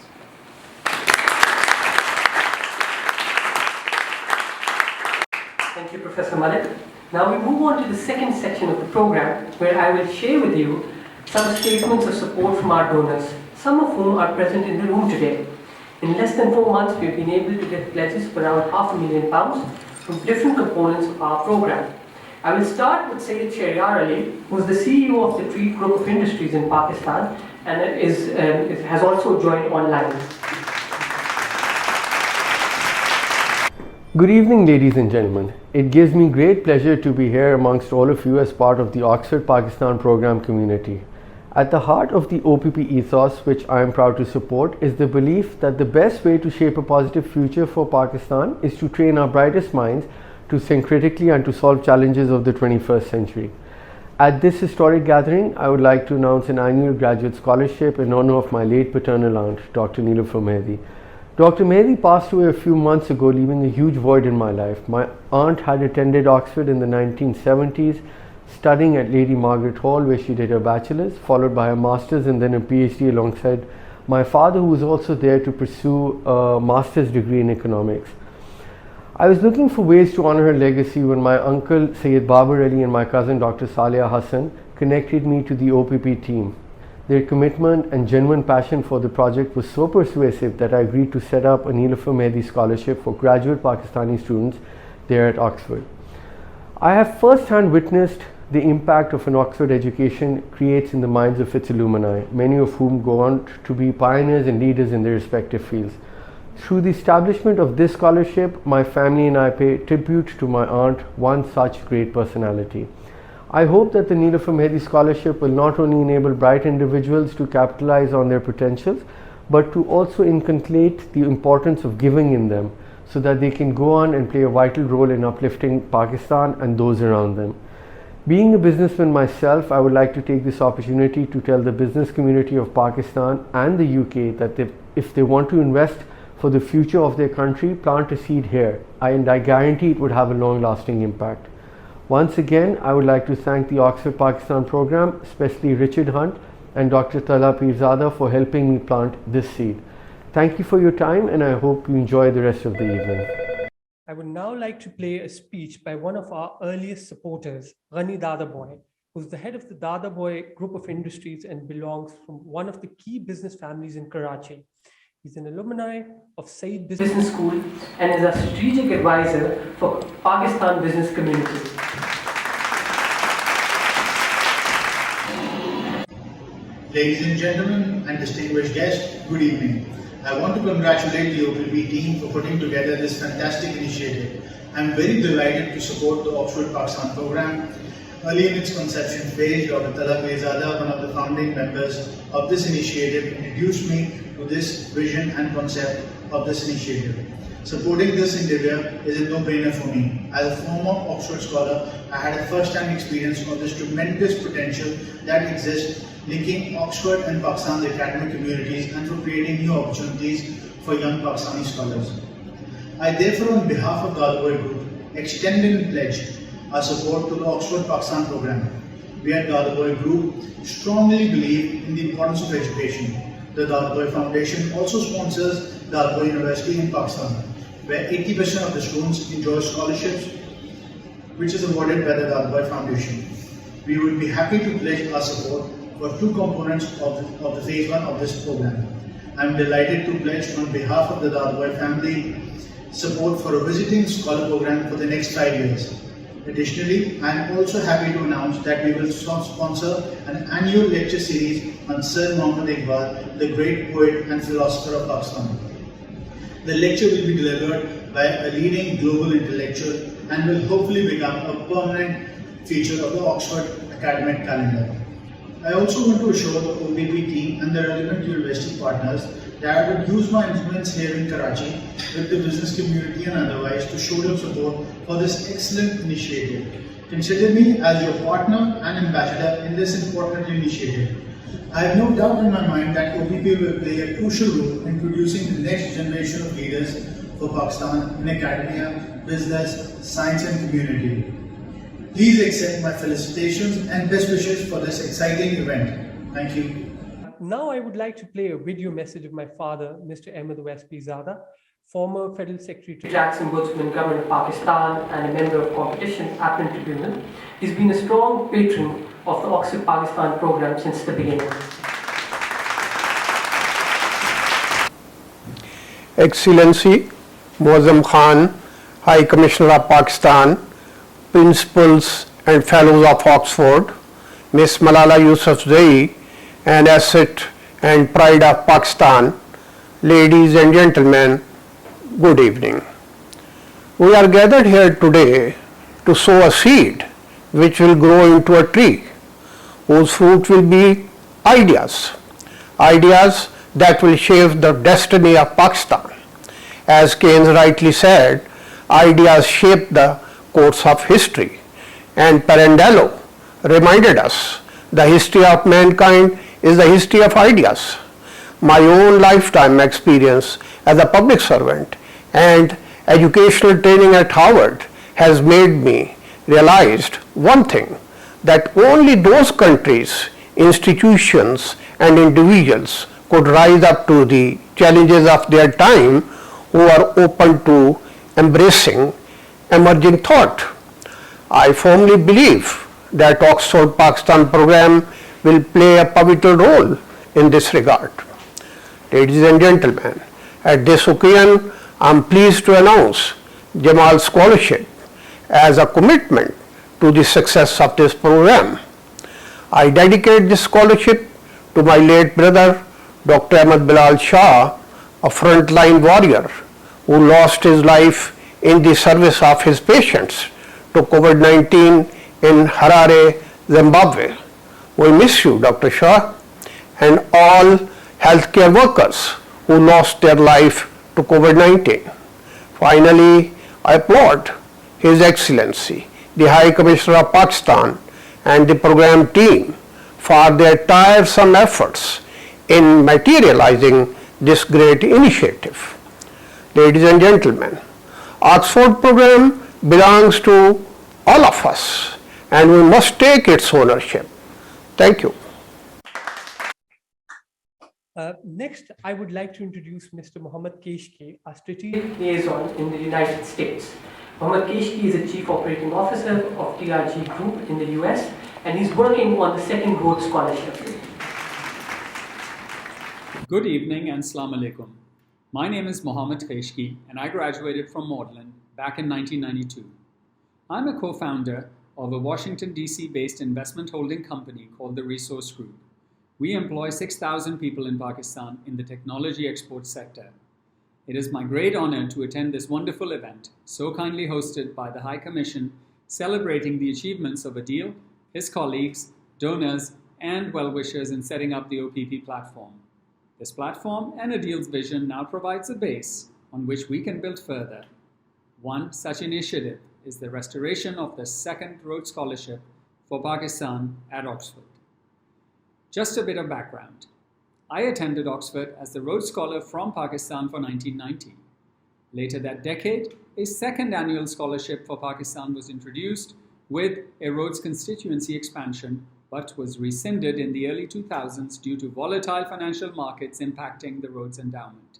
Thank you, Professor Malik. Now we move on to the second section of the program, where I will share with you some statements of support from our donors, some of whom are present in the room today. In less than 4 months, we have been able to get pledges for around £500,000 from different components of our program. I will start with Syed Shehryar Ali, who is the CEO of the Treat Group of Industries in Pakistan and has also joined online. Good evening, ladies and gentlemen. It gives me great pleasure to be here amongst all of you as part of the Oxford Pakistan program community. At the heart of the OPP ethos, which I am proud to support, is the belief that the best way to shape a positive future for Pakistan is to train our brightest minds to think critically and to solve challenges of the 21st century. At this historic gathering, I would like to announce an annual graduate scholarship in honor of my late paternal aunt, Dr. Nilofer Mehdi. Dr. Mehdi passed away a few months ago, leaving a huge void in my life. My aunt had attended Oxford in the 1970s, studying at Lady Margaret Hall, where she did her bachelor's, followed by her master's and then a PhD alongside my father, who was also there to pursue a master's degree in economics. I was looking for ways to honor her legacy when my uncle Syed Babar Ali and my cousin Dr. Saleh Hassan connected me to the OPP team. Their commitment and genuine passion for the project was so persuasive that I agreed to set up a Nilofer Mehdi scholarship for graduate Pakistani students there at Oxford. I have first-hand witnessed the impact of an Oxford education creates in the minds of its alumni, many of whom go on to be pioneers and leaders in their respective fields. Through the establishment of this scholarship, my family and I pay tribute to my aunt, one such great personality. I hope that the Nilofer Mehdi Scholarship will not only enable bright individuals to capitalize on their potentials, but to also inculcate the importance of giving in them so that they can go on and play a vital role in uplifting Pakistan and those around them. Being a businessman myself, I would like to take this opportunity to tell the business community of Pakistan and the UK that if they want to invest for the future of their country, plant a seed here, and I guarantee it would have a long-lasting impact. Once again, I would like to thank the Oxford Pakistan program, especially Richard Hunt and Dr. Tala Pirzada for helping me plant this seed. Thank you for your time, and I hope you enjoy the rest of the evening. I would now like to play a speech by one of our earliest supporters, Ghani Dadaboy, who's the head of the Dadaboy Group of Industries and belongs from one of the key business families in Karachi. He's an alumni of Said Business School and is a strategic advisor for Pakistan business community. Ladies and gentlemen and distinguished guests, good evening. I want to congratulate the OPP team for putting together this fantastic initiative. I'm very delighted to support the Oxford Pakistan program. Early in its conception phase, Dr. Tala Pirzada, one of the founding members of this initiative, introduced me to this vision and concept of this initiative. Supporting this endeavor is a no-brainer for me. As a former Oxford scholar, I had a first-hand experience of this tremendous potential that exists linking Oxford and Pakistan's academic communities and for creating new opportunities for young Pakistani scholars. I therefore, on behalf of the Dadaboy Group, extend and pledge our support to the Oxford Pakistan program. We at the Dadaboy Group strongly believe in the importance of education. The Dadaboy Foundation also sponsors Dadaboy University in Pakistan, where 80% of the students enjoy scholarships, which is awarded by the Dadaboy Foundation. We would be happy to pledge our support for two components of the phase 1 of this program. I am delighted to pledge on behalf of the Dadaboy family support for a visiting scholar program for the next 5 years. Additionally, I am also happy to announce that we will sponsor an annual lecture series on Sir Muhammad Iqbal, the great poet and philosopher of Pakistan. The lecture will be delivered by a leading global intellectual and will hopefully become a permanent feature of the Oxford academic calendar. I also want to assure the OPP team and the relevant university partners that I would use my influence here in Karachi with the business community and otherwise to show them support for this excellent initiative. Consider me as your partner and ambassador in this important initiative. I have no doubt in my mind that OPP will play a crucial role in producing the next generation of leaders for Pakistan in academia, business, science and community. Please accept my felicitations and best wishes for this exciting event. Thank you. Now I would like to play a video message of my father, Mr. Ahmed West Pirzada, former Federal Secretary to Jackson Woodsman, Government of Pakistan, and a member of Competition Appellate Tribunal, he's been a strong patron of the Oxford Pakistan program since the beginning. Excellency Muazzam Khan, High Commissioner of Pakistan, Principals and Fellows of Oxford, Ms. Malala Yousafzai, an asset and pride of Pakistan, ladies and gentlemen, good evening. We are gathered here today to sow a seed which will grow into a tree, whose fruit will be ideas, ideas that will shape the destiny of Pakistan. As Keynes rightly said, ideas shape the course of history, and Pirandello reminded us the history of mankind is the history of ideas. My own lifetime experience as a public servant and educational training at Harvard has made me realize one thing, that only those countries, institutions and individuals could rise up to the challenges of their time who are open to embracing emerging thought. I firmly believe that Oxford Pakistan program will play a pivotal role in this regard. Ladies and gentlemen, at this occasion, I am pleased to announce Jamal Scholarship as a commitment to the success of this program. I dedicate this scholarship to my late brother, Dr. Ahmad Bilal Shah, a frontline warrior who lost his life in the service of his patients to COVID-19 in Harare, Zimbabwe. We miss you, Dr. Shah, and all healthcare workers who lost their life to COVID-19. Finally, I applaud His Excellency, the High Commissioner of Pakistan, and the program team for their tiresome efforts in materializing this great initiative. Ladies and gentlemen, Oxford program belongs to all of us, and we must take its ownership. Thank you. Next, I would like to introduce Mr. Mohammad Keshki, a strategic liaison in the United States. Mohammad Keshki is a Chief Operating Officer of TRG Group in the US, and he's working on the second Rhodes Scholarship. Good evening and Assalamu alaikum. My name is Mohammad Keshki, and I graduated from Magdalen back in 1992. I'm a co-founder of a Washington, D.C. based investment holding company called the Resource Group. We employ 6,000 people in Pakistan in the technology export sector. It is my great honor to attend this wonderful event, so kindly hosted by the High Commission, celebrating the achievements of Adil, his colleagues, donors, and well-wishers in setting up the OPP platform. This platform and Adil's vision now provides a base on which we can build further. One such initiative is the restoration of the second Rhodes Scholarship for Pakistan at Oxford. Just a bit of background. I attended Oxford as the Rhodes Scholar from Pakistan for 1990. Later that decade, a second annual scholarship for Pakistan was introduced with a Rhodes constituency expansion, but was rescinded in the early 2000s due to volatile financial markets impacting the Rhodes endowment.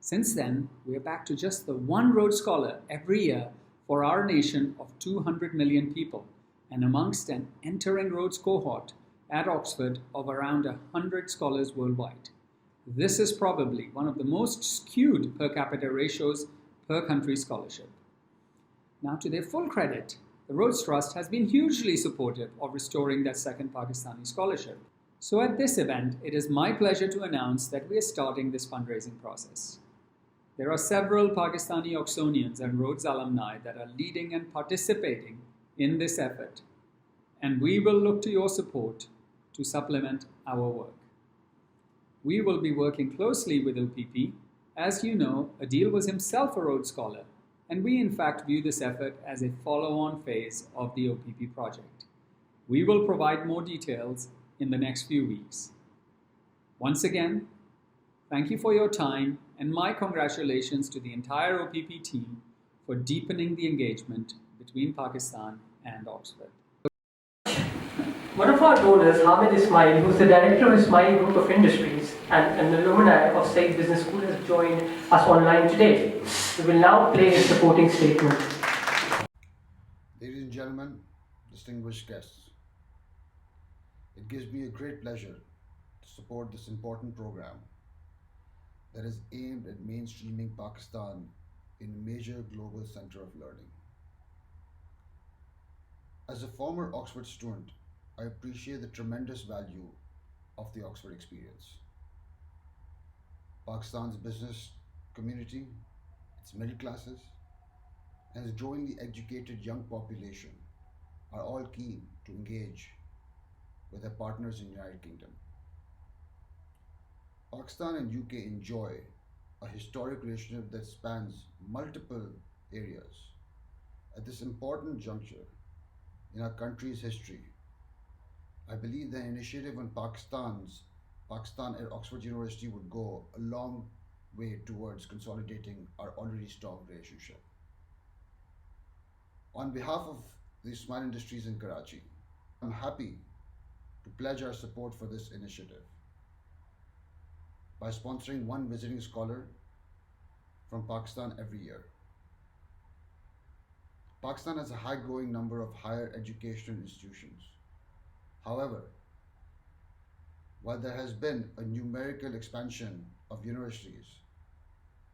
Since then, we are back to just the one Rhodes Scholar every year for our nation of 200 million people, and amongst an entering Rhodes cohort at Oxford of around 100 scholars worldwide. This is probably one of the most skewed per capita ratios per country scholarship. Now, to their full credit, the Rhodes Trust has been hugely supportive of restoring that second Pakistani scholarship. So at this event, it is my pleasure to announce that we are starting this fundraising process. There are several Pakistani Oxonians and Rhodes alumni that are leading and participating in this effort, and we will look to your support to supplement our work. We will be working closely with OPP. As you know, Adil was himself a Rhodes Scholar, and we in fact view this effort as a follow-on phase of the OPP project. We will provide more details in the next few weeks. Once again, thank you for your time, and my congratulations to the entire OPP team for deepening the engagement between Pakistan and Oxford. One of our donors, Hamid Ismail, who's the director of Ismail Group of Industries and an alumni of Said Business School, has joined us online today. We will now play his supporting statement. Ladies and gentlemen, distinguished guests, it gives me a great pleasure to support this important program that is aimed at mainstreaming Pakistan in a major global center of learning. As a former Oxford student, I appreciate the tremendous value of the Oxford experience. Pakistan's business community, its middle classes, and its growingly educated young population are all keen to engage with their partners in the United Kingdom. Pakistan and UK enjoy a historic relationship that spans multiple areas. At this important juncture in our country's history, I believe the initiative on Pakistan at Oxford University would go a long way towards consolidating our already strong relationship. On behalf of the Ismail Industries in Karachi, I'm happy to pledge our support for this initiative by sponsoring one visiting scholar from Pakistan every year. Pakistan has a high growing number of higher educational institutions. However, while there has been a numerical expansion of universities,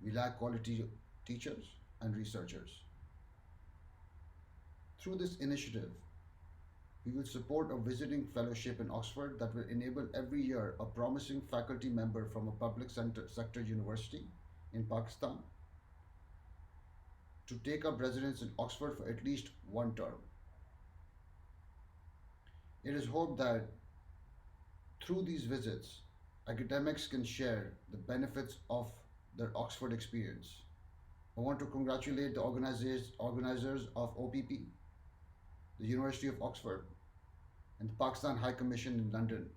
we lack quality teachers and researchers. Through this initiative, we will support a visiting fellowship in Oxford that will enable every year a promising faculty member from a public sector university in Pakistan to take up residence in Oxford for at least one term. It is hoped that through these visits, academics can share the benefits of their Oxford experience. I want to congratulate the organizers of OPP, the University of Oxford, and the Pakistan High Commission in London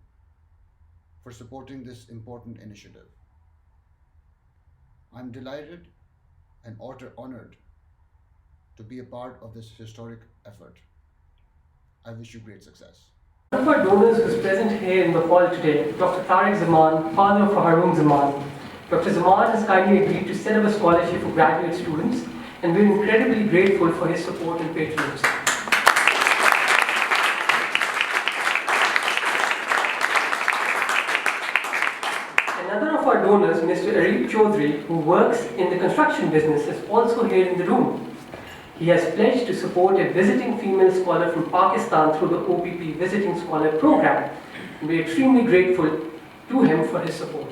for supporting this important initiative. I'm delighted and honored to be a part of this historic effort. I wish you great success. One of our donors who is present here in the hall today, Dr. Tariq Zaman, father of Harun Zaman. Dr. Zaman has kindly agreed to set up a scholarship for graduate students, and we're incredibly grateful for his support and patronage. Another of our donors, Mr. Arif Chaudhry, who works in the construction business, is also here in the room. He has pledged to support a visiting female scholar from Pakistan through the OPP Visiting Scholar Program. We are extremely grateful to him for his support.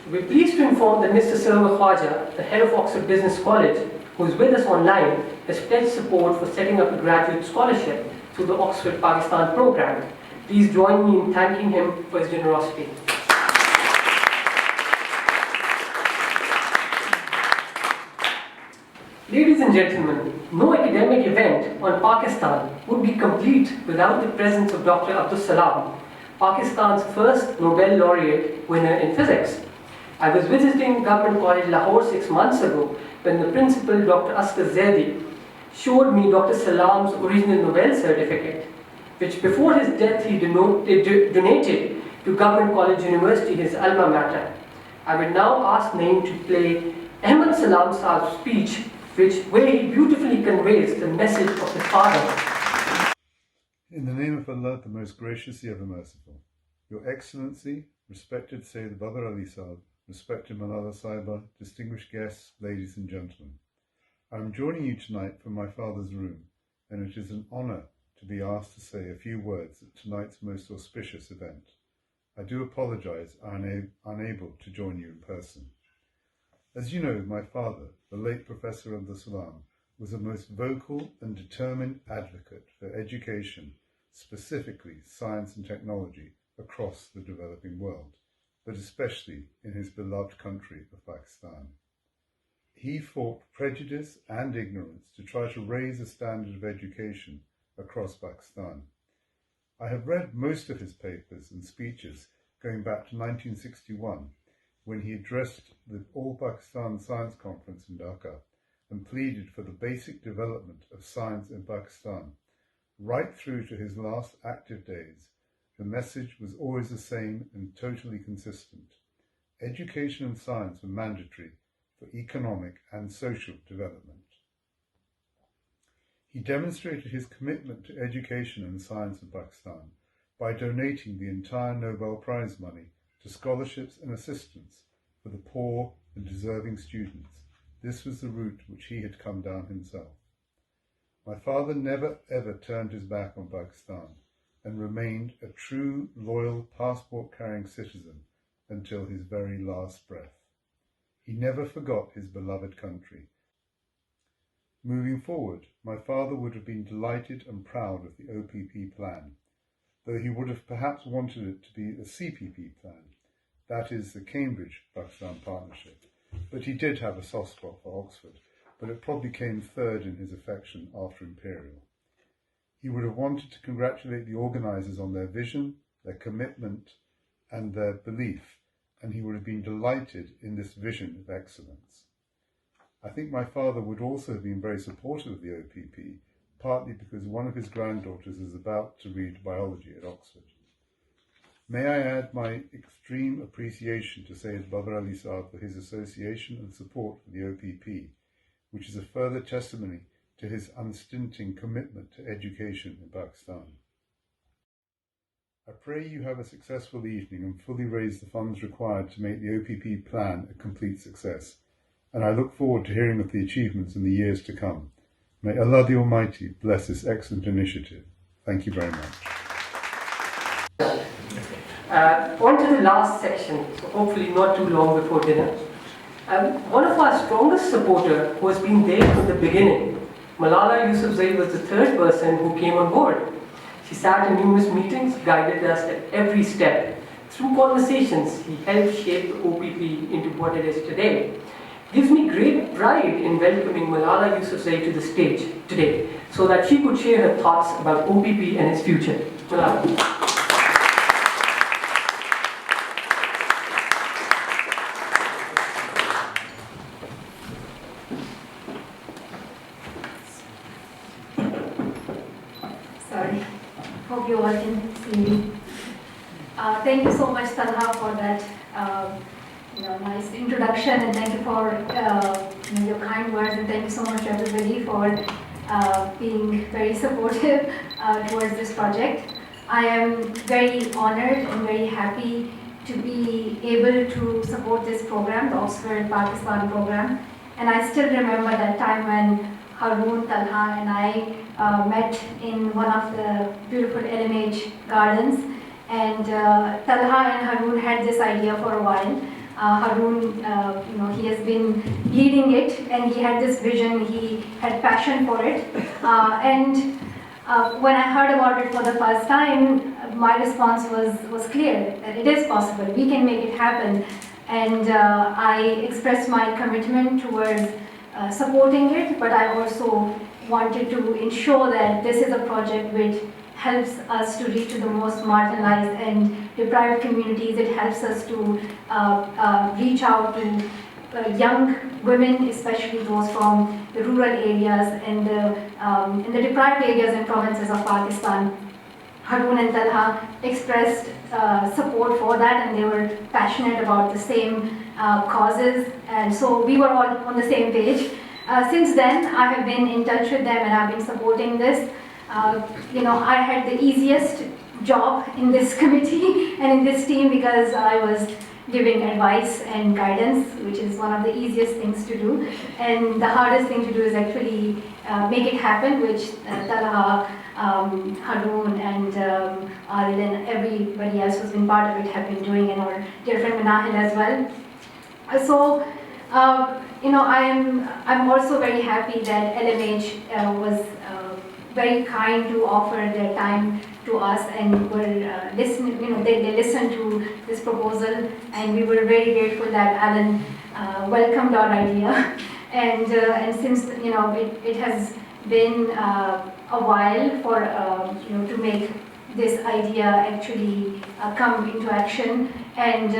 We're pleased to inform that Mr. Sarwar Khwaja, the head of Oxford Business College, who is with us online, has pledged support for setting up a graduate scholarship through the Oxford Pakistan program. Please join me in thanking him for his generosity. Ladies and gentlemen, no academic event on Pakistan would be complete without the presence of Dr. Abdus Salam, Pakistan's first Nobel laureate winner in physics. I was visiting Government College Lahore 6 months ago when the principal, Dr. Asghar Zaidi, showed me Dr. Salam's original Nobel certificate, which before his death he donated to Government College University, his alma mater. I will now ask Naeem to play Ahmad Salam Saab's speech, where he beautifully conveys the message of his father. In the name of Allah, the most gracious, the ever merciful. Your Excellency, respected Sayyid Badr Ali Saab, respected Malala Saiba, distinguished guests, ladies and gentlemen. I am joining you tonight from my father's room, and it is an honour to be asked to say a few words at tonight's most auspicious event. I do apologise I am unable to join you in person. As you know, my father, the late Professor Abdus Salam, was a most vocal and determined advocate for education, specifically science and technology, across the developing world, but especially in his beloved country of Pakistan. He fought prejudice and ignorance to try to raise the standard of education across Pakistan. I have read most of his papers and speeches going back to 1961, when he addressed the All Pakistan Science Conference in Dhaka, and pleaded for the basic development of science in Pakistan. Right through to his last active days, the message was always the same and totally consistent. Education and science were mandatory for economic and social development. He demonstrated his commitment to education and science in Pakistan by donating the entire Nobel Prize money to scholarships and assistance for the poor and deserving students. This was the route which he had come down himself. My father never ever turned his back on Pakistan and remained a true, loyal, passport-carrying citizen until his very last breath. He never forgot his beloved country. Moving forward, my father would have been delighted and proud of the OPP plan, though he would have perhaps wanted it to be the CPP plan, that is the Cambridge-Pakistan Partnership. But he did have a soft spot for Oxford, but it probably came third in his affection after Imperial. He would have wanted to congratulate the organisers on their vision, their commitment and their belief, and he would have been delighted in this vision of excellence. I think my father would also have been very supportive of the OPP, partly because one of his granddaughters is about to read biology at Oxford. May I add my extreme appreciation to Sayyid Badr Ali Saab for his association and support for the OPP, which is a further testimony to his unstinting commitment to education in Pakistan. I pray you have a successful evening and fully raise the funds required to make the OPP plan a complete success, and I look forward to hearing of the achievements in the years to come. May Allah the Almighty bless this excellent initiative. Thank you very much. On to the last section, so hopefully not too long before dinner. One of our strongest supporters who has been there from the beginning, Malala Yousafzai, was the third person who came on board. She sat in numerous meetings, guided us at every step. Through conversations, he helped shape the OPP into what it is today. It gives me great pride in welcoming Malala Yousafzai to the stage today, so that she could share her thoughts about OPP and its future. Malala. Hope you all can see me. Thank you so much, Talha, for that nice introduction, and thank you for your kind words, and thank you so much to everybody for being very supportive towards this project. I am very honored and very happy to be able to support this program, the Oxford Pakistan program, and I still remember that time when Haroon, Talha and I met in one of the beautiful LMH gardens, and Talha and Haroon had this idea for a while. Haroon, he has been leading it, and he had this vision, he had passion for it, and when I heard about it for the first time, my response was clear, that it is possible, we can make it happen, and I expressed my commitment towards supporting it, but I also wanted to ensure that this is a project which helps us to reach to the most marginalized and deprived communities. It helps us to reach out to young women, especially those from the rural areas and in the deprived areas and provinces of Pakistan. Haroon and Talha expressed support for that, and they were passionate about the same causes, and so we were all on the same page. Since then, I have been in touch with them and I've been supporting this. I had the easiest job in this committee and in this team because I was giving advice and guidance, which is one of the easiest things to do. And the hardest thing to do is actually make it happen, which Talha, Haroon and Aril and everybody else who's been part of it have been doing, and our dear friend Manahil as well. So, I'm also very happy that LMH was very kind to offer their time to us and were listening. They listened to this proposal, and we were very grateful that Alan welcomed our idea. And since it has been a while for to make this idea actually come into action, and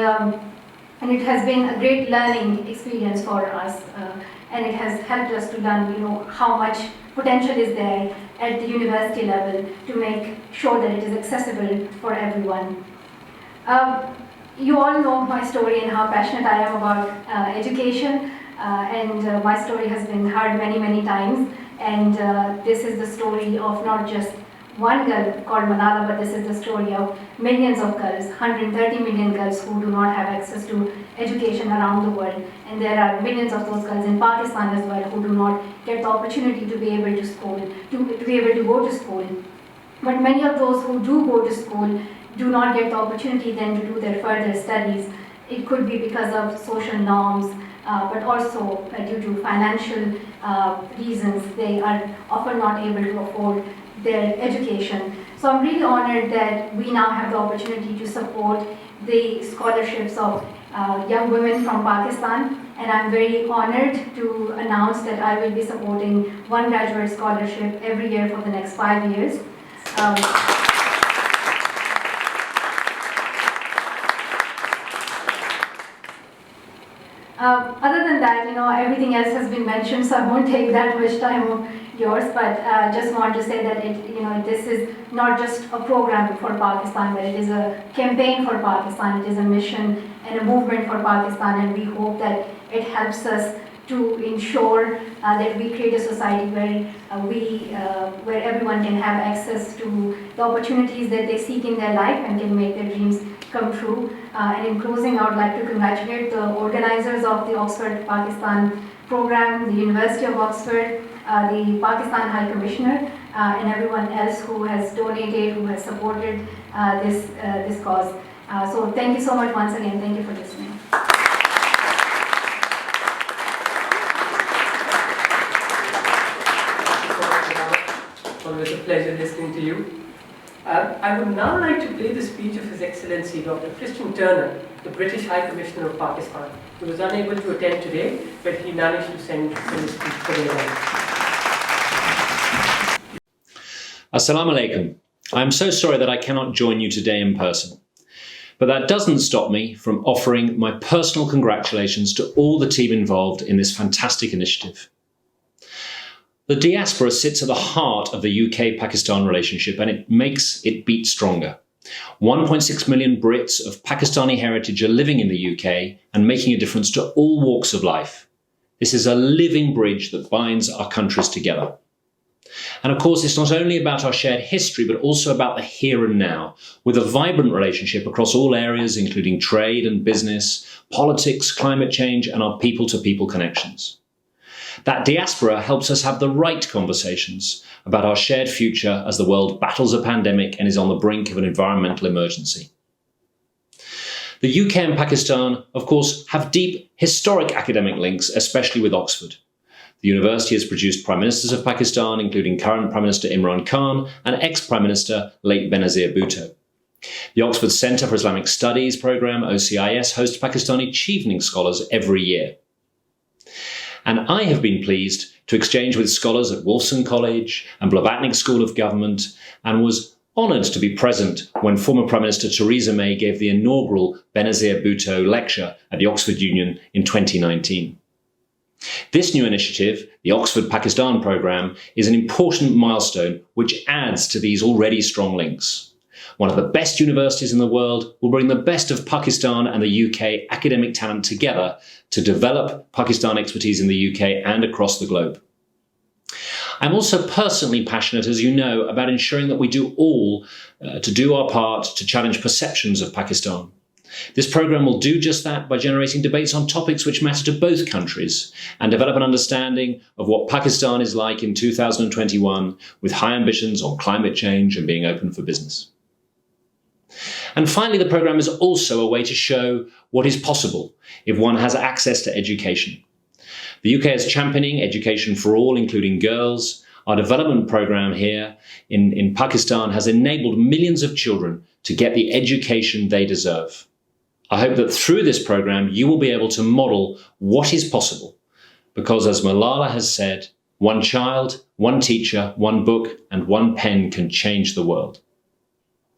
And it has been a great learning experience for us, and it has helped us to learn, how much potential is there at the university level to make sure that it is accessible for everyone. You all know my story and how passionate I am about education, and my story has been heard many, many times. And this is the story of not just one girl called Malala, but this is the story of millions of girls, 130 million girls who do not have access to education around the world. And there are millions of those girls in Pakistan as well who do not get the opportunity to be able to school, to be able to go to school. But many of those who do go to school do not get the opportunity then to do their further studies. It could be because of social norms, but also due to financial reasons. They are often not able to afford their education. So I'm really honored that we now have the opportunity to support the scholarships of young women from Pakistan, and I'm very honored to announce that I will be supporting one graduate scholarship every year for the next 5 years. Other than that, everything else has been mentioned, so I won't take that much time of yours, but just want to say that this is not just a program for Pakistan, but it is a campaign for Pakistan, it is a mission and a movement for Pakistan, and we hope that it helps us to ensure that we create a society where everyone can have access to the opportunities that they seek in their life and can make their dreams come true. And in closing, I would like to congratulate the organizers of the Oxford Pakistan program, the University of Oxford, the Pakistan High Commissioner, and everyone else who has donated, who has supported this cause. So thank you so much once again. Thank you for listening. Always a pleasure listening to you. I would now like to play the speech of His Excellency Dr. Christian Turner, the British High Commissioner of Pakistan, who was unable to attend today, but he managed to send his speech today. Assalamu alaikum. I'm so sorry that I cannot join you today in person, but that doesn't stop me from offering my personal congratulations to all the team involved in this fantastic initiative. The diaspora sits at the heart of the UK-Pakistan relationship, and it makes it beat stronger. 1.6 million Brits of Pakistani heritage are living in the UK and making a difference to all walks of life. This is a living bridge that binds our countries together. And of course, it's not only about our shared history, but also about the here and now, with a vibrant relationship across all areas, including trade and business, politics, climate change, and our people-to-people connections. That diaspora helps us have the right conversations about our shared future as the world battles a pandemic and is on the brink of an environmental emergency. The UK and Pakistan, of course, have deep historic academic links, especially with Oxford. The university has produced Prime Ministers of Pakistan, including current Prime Minister Imran Khan and ex-Prime Minister late Benazir Bhutto. The Oxford Centre for Islamic Studies programme, OCIS, hosts Pakistani Chevening scholars every year. And I have been pleased to exchange with scholars at Wolfson College and Blavatnik School of Government, and was honoured to be present when former Prime Minister Theresa May gave the inaugural Benazir Bhutto lecture at the Oxford Union in 2019. This new initiative, the Oxford Pakistan programme, is an important milestone which adds to these already strong links. One of the best universities in the world will bring the best of Pakistan and the UK academic talent together to develop Pakistan expertise in the UK and across the globe. I'm also personally passionate, as you know, about ensuring that we do all to do our part to challenge perceptions of Pakistan. This programme will do just that by generating debates on topics which matter to both countries and develop an understanding of what Pakistan is like in 2021 with high ambitions on climate change and being open for business. And finally, the programme is also a way to show what is possible if one has access to education. The UK is championing education for all, including girls. Our development programme here in Pakistan has enabled millions of children to get the education they deserve. I hope that through this programme, you will be able to model what is possible, because as Malala has said, one child, one teacher, one book, and one pen can change the world.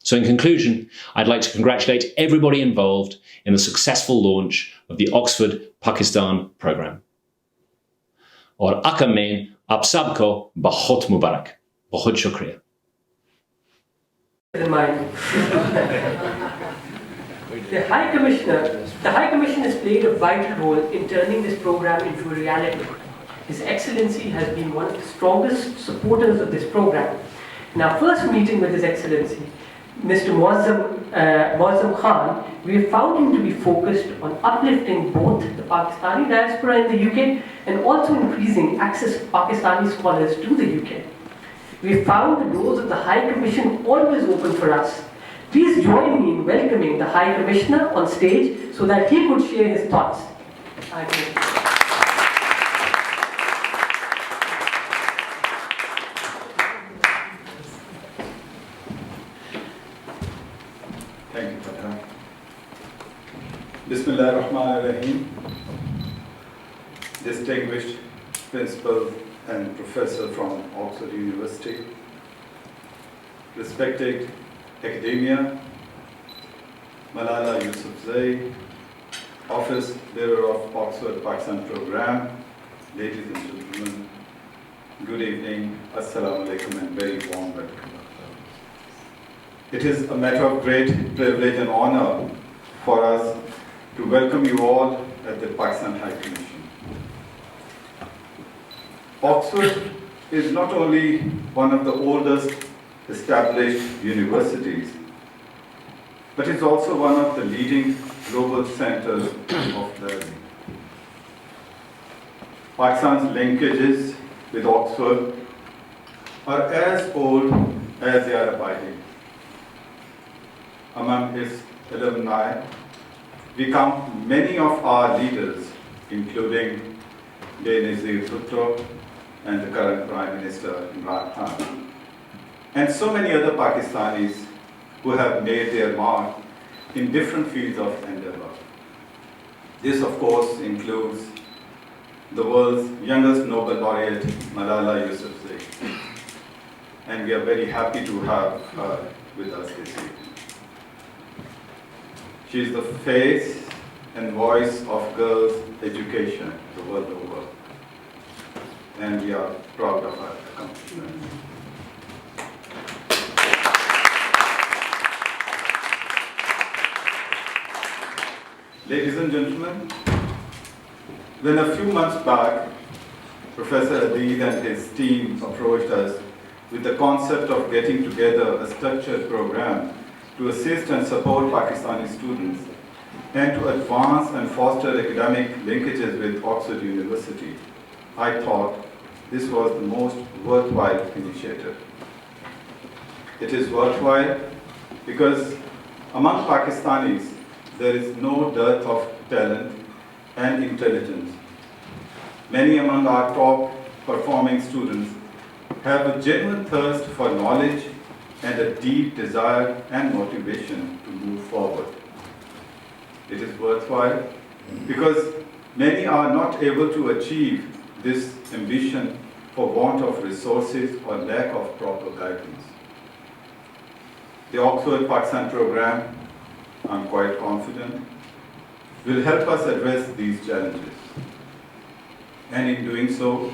So in conclusion, I'd like to congratulate everybody involved in the successful launch of the Oxford Pakistan programme. और आका में आप सबको बहुत मुबारक, बहुत शुक्रिया. The High Commission has played a vital role in turning this program into a reality. His Excellency has been one of the strongest supporters of this program. In our first meeting with His Excellency, Mr. Muazzam Khan, we have found him to be focused on uplifting both the Pakistani diaspora in the UK and also increasing access of Pakistani scholars to the UK. We have found the doors of the High Commission always open for us. Please join me in welcoming the High Commissioner on stage so that he could share his thoughts. Thank you. Thank you, Fatah. Bismillah ar-Rahman ar-Rahim. Distinguished Principal and Professor from Oxford University, respected academia, Malala Yousafzai, Office Bearer of Oxford Pakistan Programme, ladies and gentlemen, good evening, Assalamu alaikum, and very warm welcome. It is a matter of great privilege and honor for us to welcome you all at the Pakistan High Commission. Oxford is not only one of the oldest established universities, but is also one of the leading global centers of learning. Pakistan's linkages with Oxford are as old as they are abiding. Among its alumni, we count many of our leaders, including Benazir Bhutto and the current Prime Minister Imran Khan, and so many other Pakistanis who have made their mark in different fields of endeavor. This, of course, includes the world's youngest Nobel laureate, Malala Yousafzai, and we are very happy to have her with us this evening. She is the face and voice of girls' education the world over, and we are proud of her accomplishments. Ladies and gentlemen, when a few months back, Professor Adid and his team approached us with the concept of getting together a structured program to assist and support Pakistani students and to advance and foster academic linkages with Oxford University, I thought this was the most worthwhile initiative. It is worthwhile because among Pakistanis, there is no dearth of talent and intelligence. Many among our top performing students have a genuine thirst for knowledge and a deep desire and motivation to move forward. It is worthwhile because many are not able to achieve this ambition for want of resources or lack of proper guidance. The Oxford Pakistan program, I'm quite confident, will help us address these challenges, and in doing so,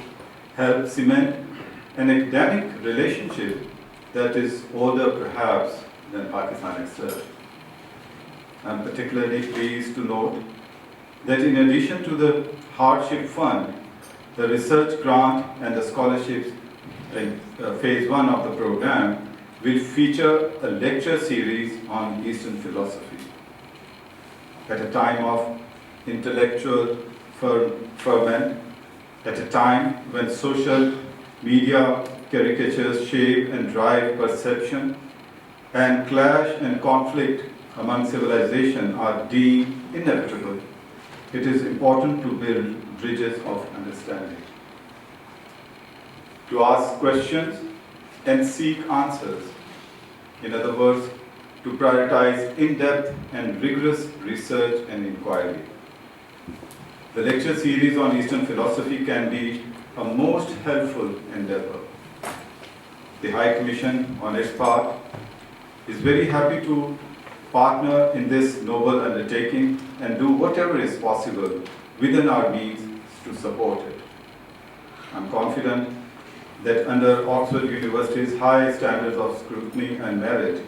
help cement an academic relationship that is older perhaps than Pakistan itself. I'm particularly pleased to note that in addition to the hardship fund, the research grant and the scholarships in phase 1 of the program will feature a lecture series on Eastern philosophy. At a time of intellectual ferment, at a time when social media caricatures shape and drive perception, and clash and conflict among civilization are deemed inevitable, it is important to build bridges of understanding, to ask questions and seek answers. In other words, to prioritize in-depth and rigorous research and inquiry. The lecture series on Eastern philosophy can be a most helpful endeavor. The High Commission, on its part, is very happy to partner in this noble undertaking and do whatever is possible within our means to support it. I'm confident that under Oxford University's high standards of scrutiny and merit,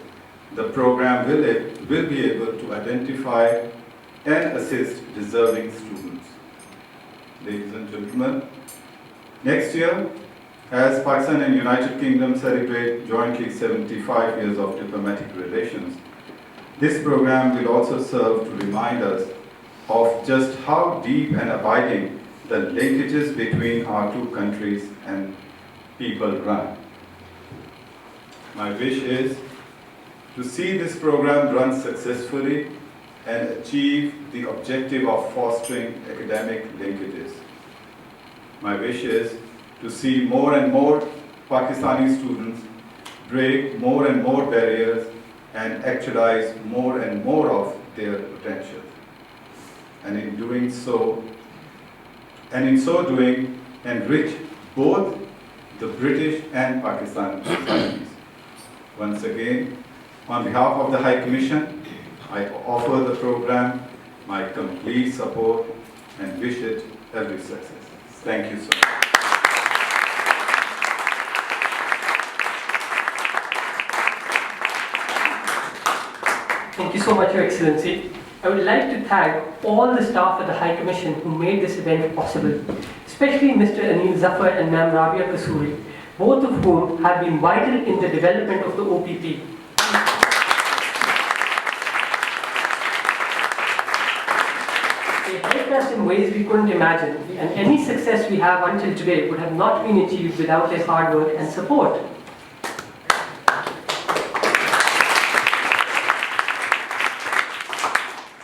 the program will be able to identify and assist deserving students. Ladies and gentlemen, next year, as Pakistan and United Kingdom celebrate jointly 75 years of diplomatic relations, this program will also serve to remind us of just how deep and abiding the linkages between our two countries and people run. My wish is to see this program run successfully and achieve the objective of fostering academic linkages. My wish is to see more and more Pakistani students break more and more barriers and actualize more and more of their potential. And in doing so, enrich both the British and Pakistani societies. Once again, on behalf of the High Commission, I offer the program my complete support and wish it every success. Thank you so much. Thank you so much, Your Excellency. I would like to thank all the staff at the High Commission who made this event possible, especially Mr. Anil Zafar and Ma'am Rabia Kasuri, both of whom have been vital in the development of the OPP. They helped us in ways we couldn't imagine, and any success we have until today would have not been achieved without their hard work and support.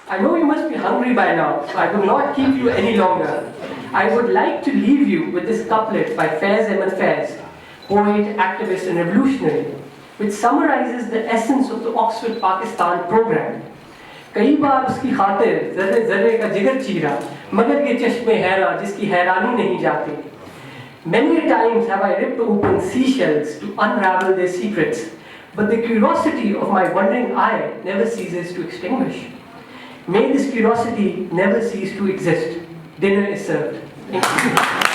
I know you must be hungry by now, so I will not keep you any longer. I would like to leave you with this couplet by Faiz Ahmed Faiz, poet, activist and revolutionary, which summarizes the essence of the Oxford Pakistan program. कई बार उसकी खातिर ज़र्रे ज़र्रे का जिगर चीरा, मगर ये चश्मे हैरा जिसकी हैरानी नहीं जाती. Many times have I ripped open seashells to unravel their secrets, but the curiosity of my wondering eye never ceases to extinguish. May this curiosity never cease to exist. Dinner is served. Thank you.